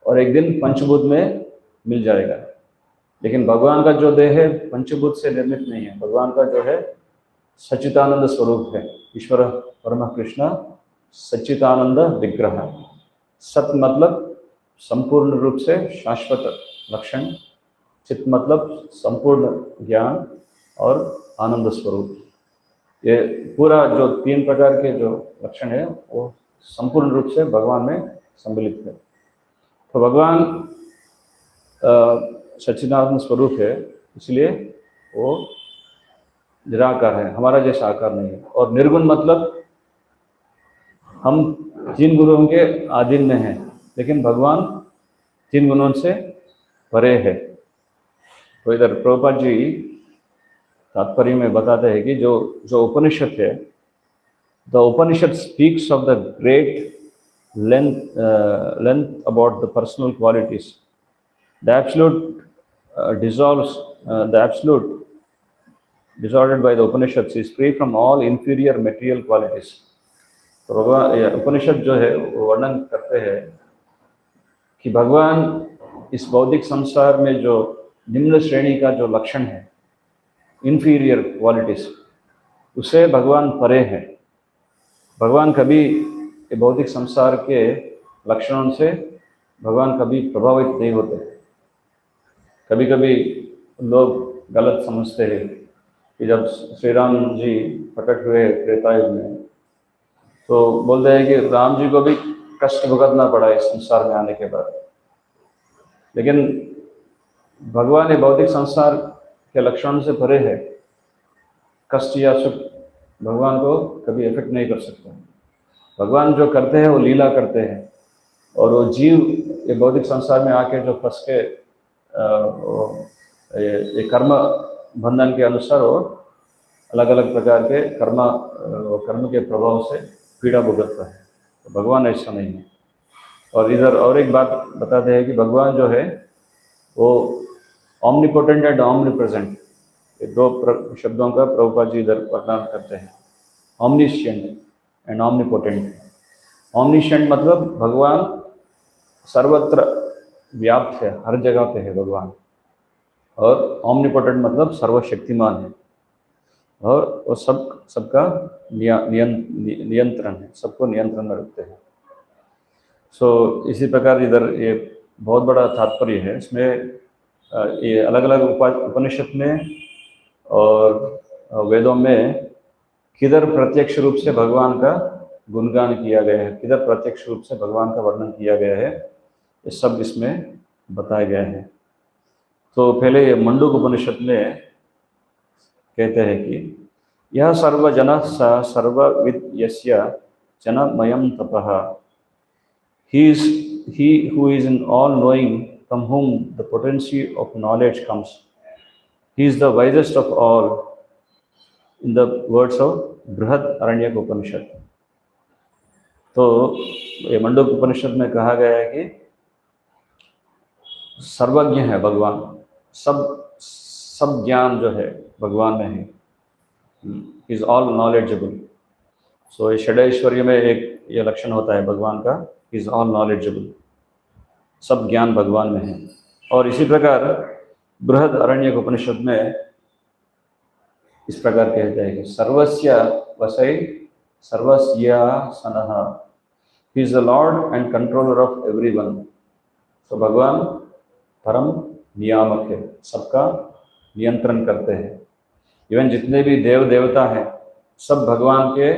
और एक दिन पंचभूत में मिल जाएगा। लेकिन भगवान का जो देह है पंचभूत से निर्मित नहीं है। भगवान का जो है सच्चिदानंद स्वरूप है। ईश्वर परम कृष्ण सच्चिदानंद विग्रह। सत मतलब संपूर्ण रूप से शाश्वत लक्षण, चित मतलब संपूर्ण ज्ञान और आनंद स्वरूप। ये पूरा जो तीन प्रकार के जो लक्षण है वो संपूर्ण रूप से भगवान में सम्मिलित है। तो भगवान सच्चिदानंद स्वरूप है, इसलिए वो निराकार है, हमारा जैसा आकार नहीं है। और निर्गुण मतलब हम तीन गुणों के अधीन में हैं, लेकिन भगवान तीन गुणों से परे है। तो इधर प्रभुपाद जी तात्पर्य में बताते हैं कि जो उपनिषद है, the Upanishad speaks of the great length about the personal qualities. The absolute the absolute disordered by the Upanishads is free from all inferior material qualities. तो उपनिषद जो है वो वर्णन करते हैं कि भगवान इस बौद्धिक संसार में जो निम्न श्रेणी का जो लक्षण है, इंफीरियर क्वालिटीज, उससे भगवान परे है। भगवान कभी भौतिक संसार के लक्षणों से भगवान कभी प्रभावित नहीं होते। कभी कभी लोग गलत समझते हैं कि जब श्री राम जी प्रकट हुए त्रेता युग में, तो बोलते हैं कि राम जी को भी कष्ट भुगतना पड़ा इस संसार में आने के बाद। लेकिन भगवान ये भौतिक संसार के लक्षणों से परे है। कष्ट या सुख भगवान को कभी इफेक्ट नहीं कर सकता। भगवान जो करते हैं वो लीला करते हैं, और वो जीव ये भौतिक संसार में आके जो फंस के ये कर्म बंधन के अनुसार वो अलग अलग प्रकार के कर्म के प्रभाव से पीड़ा भुगतता है। तो भगवान ऐसा नहीं है। और इधर और एक बात बताते हैं कि भगवान जो है वो ऑमनीपोटेंट एंड ऑमनीप्रेजेंट, ये दो शब्दों का प्रभुपाद जी इधर वर्णन करते हैं। ऑमनिशिएंट एंड ऑमनीपोटेंट। ऑमनिशिएंट मतलब भगवान सर्वत्र व्याप्त है, हर जगह पे है भगवान। और ऑमनीपोटेंट मतलब सर्वशक्तिमान है, और वो सबका नियंत्रण है, सबको नियंत्रण में रखते हैं। सो इसी प्रकार इधर ये बहुत बड़ा तात्पर्य है इसमें। ये अलग अलग उपनिषद में और वेदों में किधर प्रत्यक्ष रूप से भगवान का गुणगान किया गया है, किधर प्रत्यक्ष रूप से भगवान का वर्णन किया गया है, ये सब इसमें बताया गया है। तो पहले ये मंडूक उपनिषद में कहते हैं कि यह सर्वजन सर्वविद यस्य जनमयं तपः, he who is in all knowing, from whom the potency of knowledge comes. He is the wisest of all in the words of बृहद अरण्यक उपनिषद। तो ये मंडूक उपनिषद में कहा गया है कि सर्वज्ञ है भगवान, सब ज्ञान जो है भगवान में है, इज ऑल नॉलेजेबल। सो ये षडैश्वर्य में एक ये लक्षण होता है भगवान का, इज ऑल नॉलेजेबल, सब ज्ञान भगवान में है। और इसी प्रकार बृहद अरण्यक उपनिषद में इस प्रकार कहते हैं कि सर्वस्य वसै सर्वस्यासनः, he is the Lord and controller of everyone. तो भगवान परम नियामक है, सबका नियंत्रण करते हैं। इवन जितने भी देव देवता हैं सब भगवान के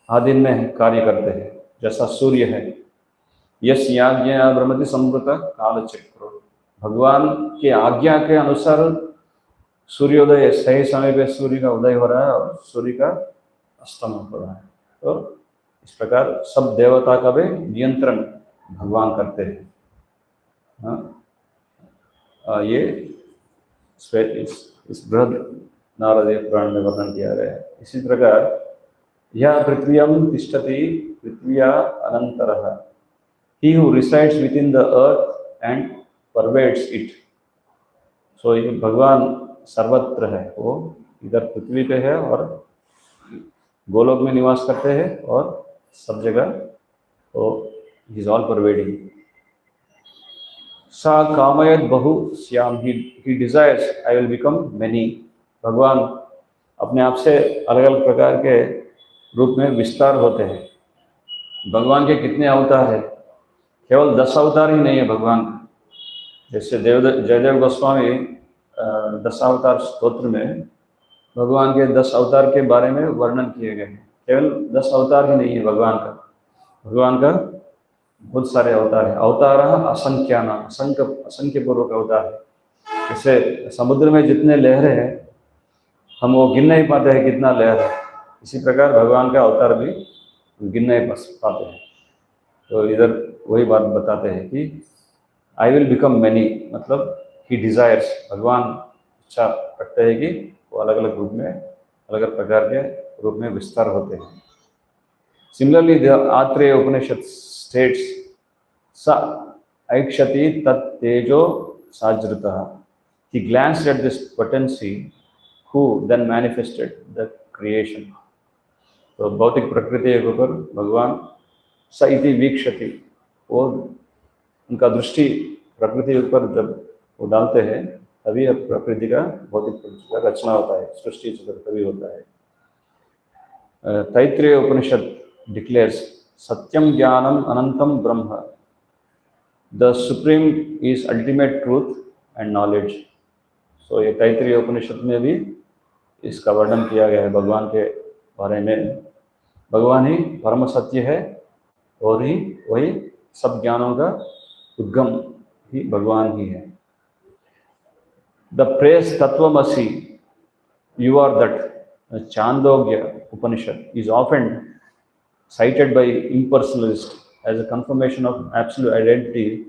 अधीन में कार्य करते हैं। जैसा सूर्य है, यस याज्ञया ब्रह्मति संवृत कालचक्र, भगवान के आज्ञा के अनुसार सूर्योदय सही समय पे सूर्य का उदय हो रहा है और सूर्य का अस्तमन हो रहा है। तो इस प्रकार सब देवता का भी नियंत्रण भगवान करते हैं। ये इस बृहद नारदीय पुराण में वर्णन किया गया है। इसी प्रकार यह पृथ्व्याम तिष्ठति पृथ्व्या अनंतरः, he who resides within the earth and pervades it. So ये भगवान सर्वत्र है, वो इधर पृथ्वी पे है और गोलोक में निवास करते हैं और सब जगह वो ही इज ऑल परवेडिंग। सा कामयत बहु Shyam, he desires I will become many. भगवान अपने आप से अलग अलग प्रकार के रूप में विस्तार होते हैं। भगवान के कितने अवतार हैं? केवल 10 अवतार ही नहीं है भगवान का। जैसे जयदेव गोस्वामी दशावतार स्तोत्र में भगवान के 10 अवतार के बारे में वर्णन किए गए हैं। केवल 10 अवतार ही नहीं है भगवान का बहुत सारे अवतार है। अवतार असंख्याना, असंख्य पूर्वक अवतार है। जैसे समुद्र में जितने लहरें हैं हम वो गिन नहीं पाते हैं कितना लहर है, इसी प्रकार भगवान का अवतार भी गिन नहीं पाते हैं। तो इधर वही बात बताते हैं कि आई विल बिकम मैनी, मतलब ही डिजायर्स, भगवान इच्छा रखते हैं कि वो अलग अलग रूप में, अलग अलग प्रकार के रूप में विस्तार होते हैं। Similarly the Atreya Upanishad states sa aikshati tat tejo sajrita, he glanced at this potency who then manifested the creation। तो भौतिक प्रकृति के ऊपर भगवान स इति वीक्षति, वो उनका दृष्टि प्रकृति के ऊपर जब वो डालते हैं तभी प्रकृति का, भौतिक प्रकृति का रचना होता है, सृष्टि चक्र तभी होता है। तैत्रीय उपनिषद डिक्लेयर्स सत्यम ज्ञानम अनंतम ब्रह्म, the supreme is ultimate truth and knowledge. So ये तैत्रीय उपनिषद में भी इसका वर्णन किया गया है भगवान के बारे में। भगवान ही परम सत्य है और ही वही सब ज्ञानों का उद्गम ही भगवान ही है। द प्रेस तत्वमसि, you are that, Chandogya Upanishad is often cited by impersonalists as a confirmation of absolute identity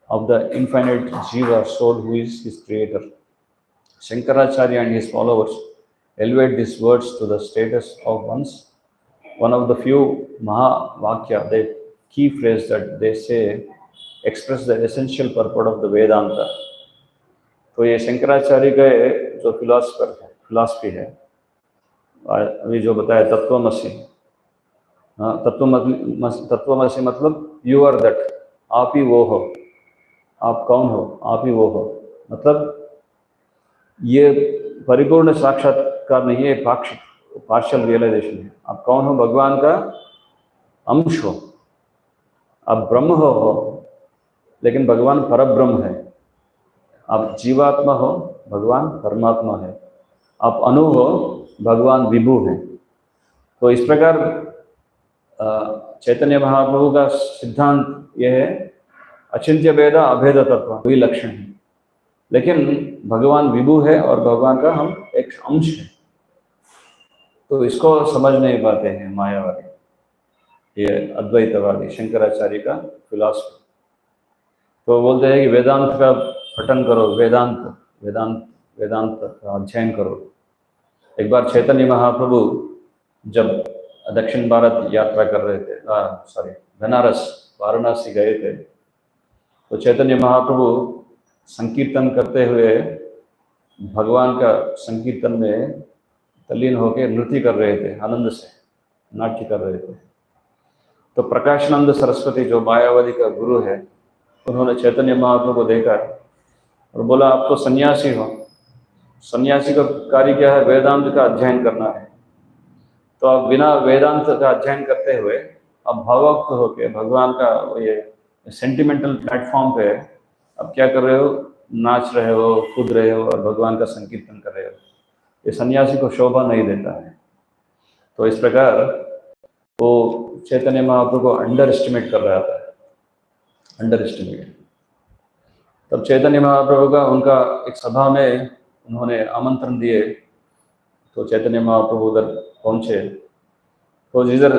of the infinite Jiva soul who is his creator. Shankaracharya and his followers elevate these words to the status of one of the few Mahavakya, the key phrase that they say express the essential purport of the Vedanta। तो ये शंकराचार्य का जो फिलॉसफी है, अभी जो बताया तत्वमसि, तत्वमसि मतलब यू आर दैट, आप ही वो हो, आप कौन हो, आप ही वो हो। मतलब ये परिपूर्ण साक्षात्कार नहीं है, पार्शियल रियलाइजेशन है। आप कौन हो? भगवान का अंश हो, आप ब्रह्म हो, लेकिन भगवान परब्रह्म है। आप जीवात्मा हो, भगवान परमात्मा है। आप अणु हो, भगवान विभु है। तो इस प्रकार चैतन्य महाप्रभु का सिद्धांत यह है, अचिंत्य भेद अभेद तत्व वही लक्षण है, लेकिन भगवान विभु है और भगवान का हम एक अंश है। तो इसको समझ नहीं पाते हैं मायावादी, ये अद्वैतवादी, शंकराचार्य का फिलॉसफी। तो बोलते हैं कि वेदांत का पठन करो, वेदांत वेदांत का अध्ययन करो। एक बार चैतन्य महाप्रभु जब दक्षिण भारत यात्रा कर रहे थे, बनारस वाराणसी गए थे, तो चैतन्य महाप्रभु संकीर्तन करते हुए भगवान का संकीर्तन में तल्लीन होकर नृत्य कर रहे थे, आनंद से नाट्य कर रहे थे। तो प्रकाशानंद सरस्वती जो मायावती का गुरु है, उन्होंने चैतन्य महाप्रभु को देखा और बोला, आप तो सन्यासी हो, सन्यासी का कार्य क्या है? वेदांत का अध्ययन करना है। तो आप बिना वेदांत का अध्ययन करते हुए आप भावुक होकर भगवान का ये सेंटिमेंटल प्लेटफॉर्म पे अब क्या कर रहे हो? नाच रहे हो, कूद रहे हो और भगवान का संकीर्तन कर रहे हो। ये सन्यासी को शोभा नहीं देता है। तो इस प्रकार वो चैतन्य महाप्रभु को अंडर एस्टिमेट कर रहा था, अंडर एस्टिमेट। तब चैतन्य महाप्रभु का उनका एक सभा में उन्होंने आमंत्रण दिए, तो चैतन्य महाप्रभु उधर पहुंचे। तो जिधर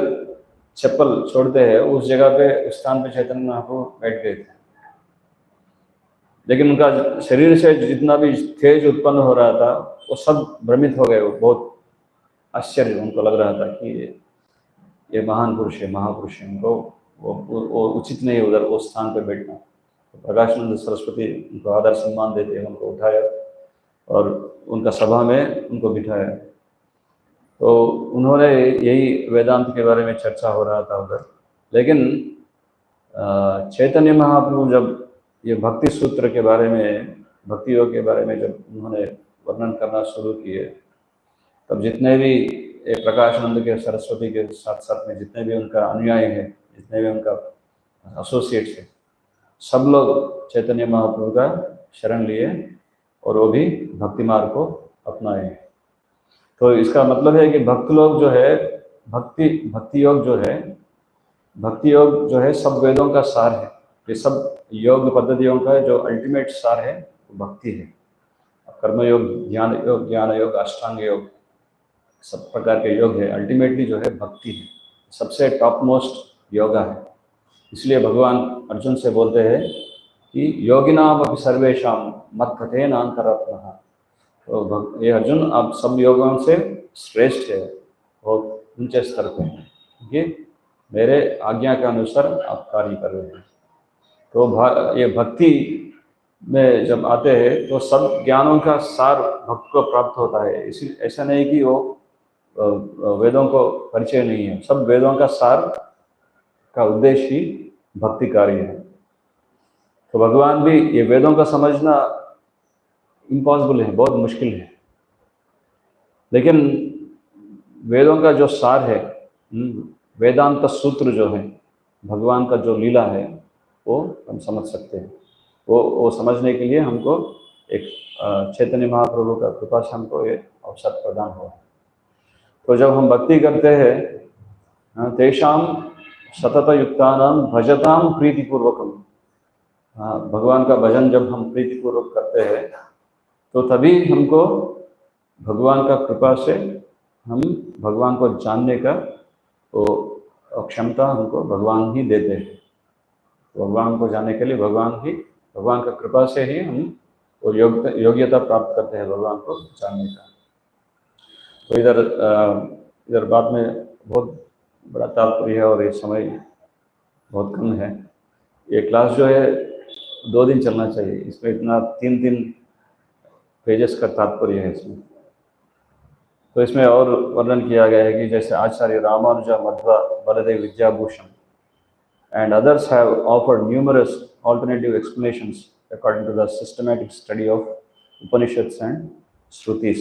चप्पल छोड़ते हैं उस जगह पे, उस स्थान पे चैतन्य महाप्रभु बैठ गए थे। लेकिन उनका शरीर से जितना भी तेज उत्पन्न हो रहा था वो सब भ्रमित हो गए। वो बहुत आश्चर्य उनको लग रहा था कि ये महान पुरुष है, महापुरुष है, उनको वो उचित नहीं उधर उस स्थान पे बैठना। तो प्रकाशानंद सरस्वती उनको आदर सम्मान देते, उनको उठाया और उनका सभा में उनको बिठाया। तो उन्होंने यही वेदांत के बारे में चर्चा हो रहा था उधर। लेकिन चैतन्य महाप्रभु जब ये भक्ति सूत्र के बारे में, भक्ति योग के बारे में जब उन्होंने वर्णन करना शुरू किए, तब जितने भी प्रकाशानंद के सरस्वती के साथ साथ में जितने भी उनका अनुयायी है, जितने भी उनका एसोसिएट्स है, सब लोग चैतन्य महाप्रभु का शरण लिए और वो भी भक्ति मार्ग को अपनाए। तो इसका मतलब है कि भक्त लोग जो है, भक्ति योग जो है सब वेदों का सार है। ये सब योग पद्धतियों का जो अल्टीमेट सार है वो भक्ति है। कर्म योग, ज्ञान योग, अष्टांग योग, सब प्रकार के योग है, अल्टीमेटली जो है भक्ति है, सबसे टॉप मोस्ट योगा है। इसलिए भगवान अर्जुन से बोलते हैं कि योगिनाम अपि सर्वेषां मत्पथेन अंतरात्मनः। तो ये अर्जुन, आप सब योगों से श्रेष्ठ है और ऊंचे स्तर पे हैं, क्योंकि मेरे आज्ञा के अनुसार आप कार्य कर रहे हैं। तो ये भक्ति में जब आते हैं तो सब ज्ञानों का सार भक्त को प्राप्त होता है। इसी ऐसा नहीं कि वो वेदों को परिचय नहीं है, सब वेदों का सार का उद्देश्य ही भक्ति कार्य है। तो भगवान भी ये वेदों का समझना इम्पॉसिबल है, बहुत मुश्किल है, लेकिन वेदों का जो सार है, वेदांत सूत्र जो है, भगवान का जो लीला है, वो हम समझ सकते हैं। वो समझने के लिए हमको एक चैतन्य महाप्रभु का कृपा से हमको ये अवसर प्रदान हुआ। तो जब हम भक्ति करते हैं, तेषाम सतत युक्तानाम भजताम प्रीतिपूर्वकम, भगवान का भजन जब हम प्रीतिपूर्वक करते हैं तो तभी हमको भगवान का कृपा से हम भगवान को जानने का वो क्षमता हमको भगवान ही देते हैं। तो भगवान को जानने के लिए भगवान का कृपा से ही हम वो योग्यता प्राप्त करते हैं भगवान को जानने का। तो इधर बात में बहुत बड़ा तात्पर्य है और ये समय बहुत कम है। ये क्लास जो है 2 दिन चलना चाहिए, इसमें इतना 3 पेजेस का तात्पर्य है इसमें। तो इसमें और वर्णन किया गया है कि जैसे आचार्य रामानुजा मध्वा Baldev Vidyabhushan and others have offered numerous alternative explanations according to the systematic study of Upanishads and Shrutis.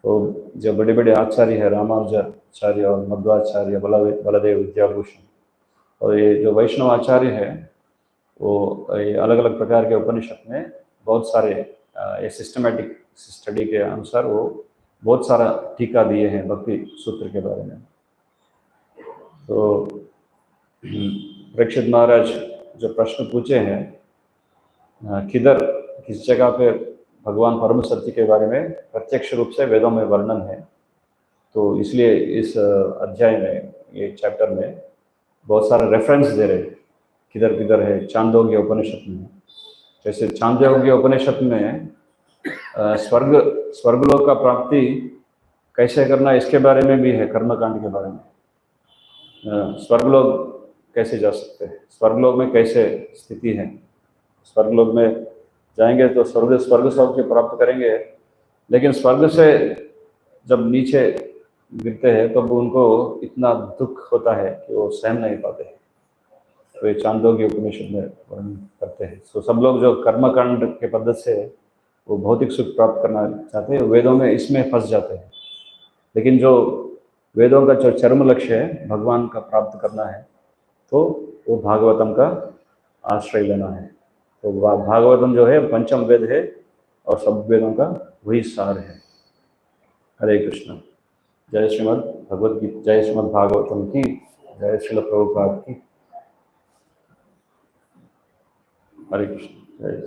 तो जो बड़े बड़े आचार्य है, रामानुजाचार्य और मध्वाचार्य, बलदेव विद्याभूषण, और ये जो वैष्णव आचार्य है, वो अलग अलग प्रकार के उपनिषद में बहुत सारे ये सिस्टमेटिक स्टडी के अनुसार वो बहुत सारा टीका दिए हैं भक्ति सूत्र के बारे में। तो परीक्षित महाराज जो प्रश्न पूछे हैं, किस जगह पे भगवान परम सत्य के बारे में प्रत्यक्ष रूप से वेदों में वर्णन है, तो इसलिए इस अध्याय में, ये चैप्टर में बहुत सारा रेफरेंस दे रहे हैं किधर है। चांदोग्य उपनिषद में, जैसे चांदोग्य उपनिषद में स्वर्ग स्वर्गलोक का प्राप्ति कैसे करना इसके बारे में भी है, कर्मकांड के बारे में। स्वर्गलोक कैसे जा सकते हैं, स्वर्गलोक में कैसे स्थिति है, स्वर्गलोक में जाएंगे तो स्वर्ग सौभाग्य प्राप्त करेंगे, लेकिन स्वर्ग से जब नीचे गिरते हैं तब उनको इतना दुख होता है कि वो सहन नहीं पाते हैं। तो ये चांदोग्य उपनिषद में वर्णन करते हैं। तो सब लोग जो कर्मकांड के पद्धति से वो भौतिक सुख प्राप्त करना चाहते हैं, वेदों में इसमें फंस जाते हैं। लेकिन जो वेदों का जो चरम लक्ष्य है भगवान का प्राप्त करना है, तो वो भागवतम का आश्रय लेना है। तो भागवतम जो है पंचम वेद है और सब वेदों का वही सार है। हरे कृष्ण। जय श्रीमद् भगवद गीता, जय श्रीमद् भागवतम की, जय श्रील प्रभुपाद की। हरे कृष्ण। जय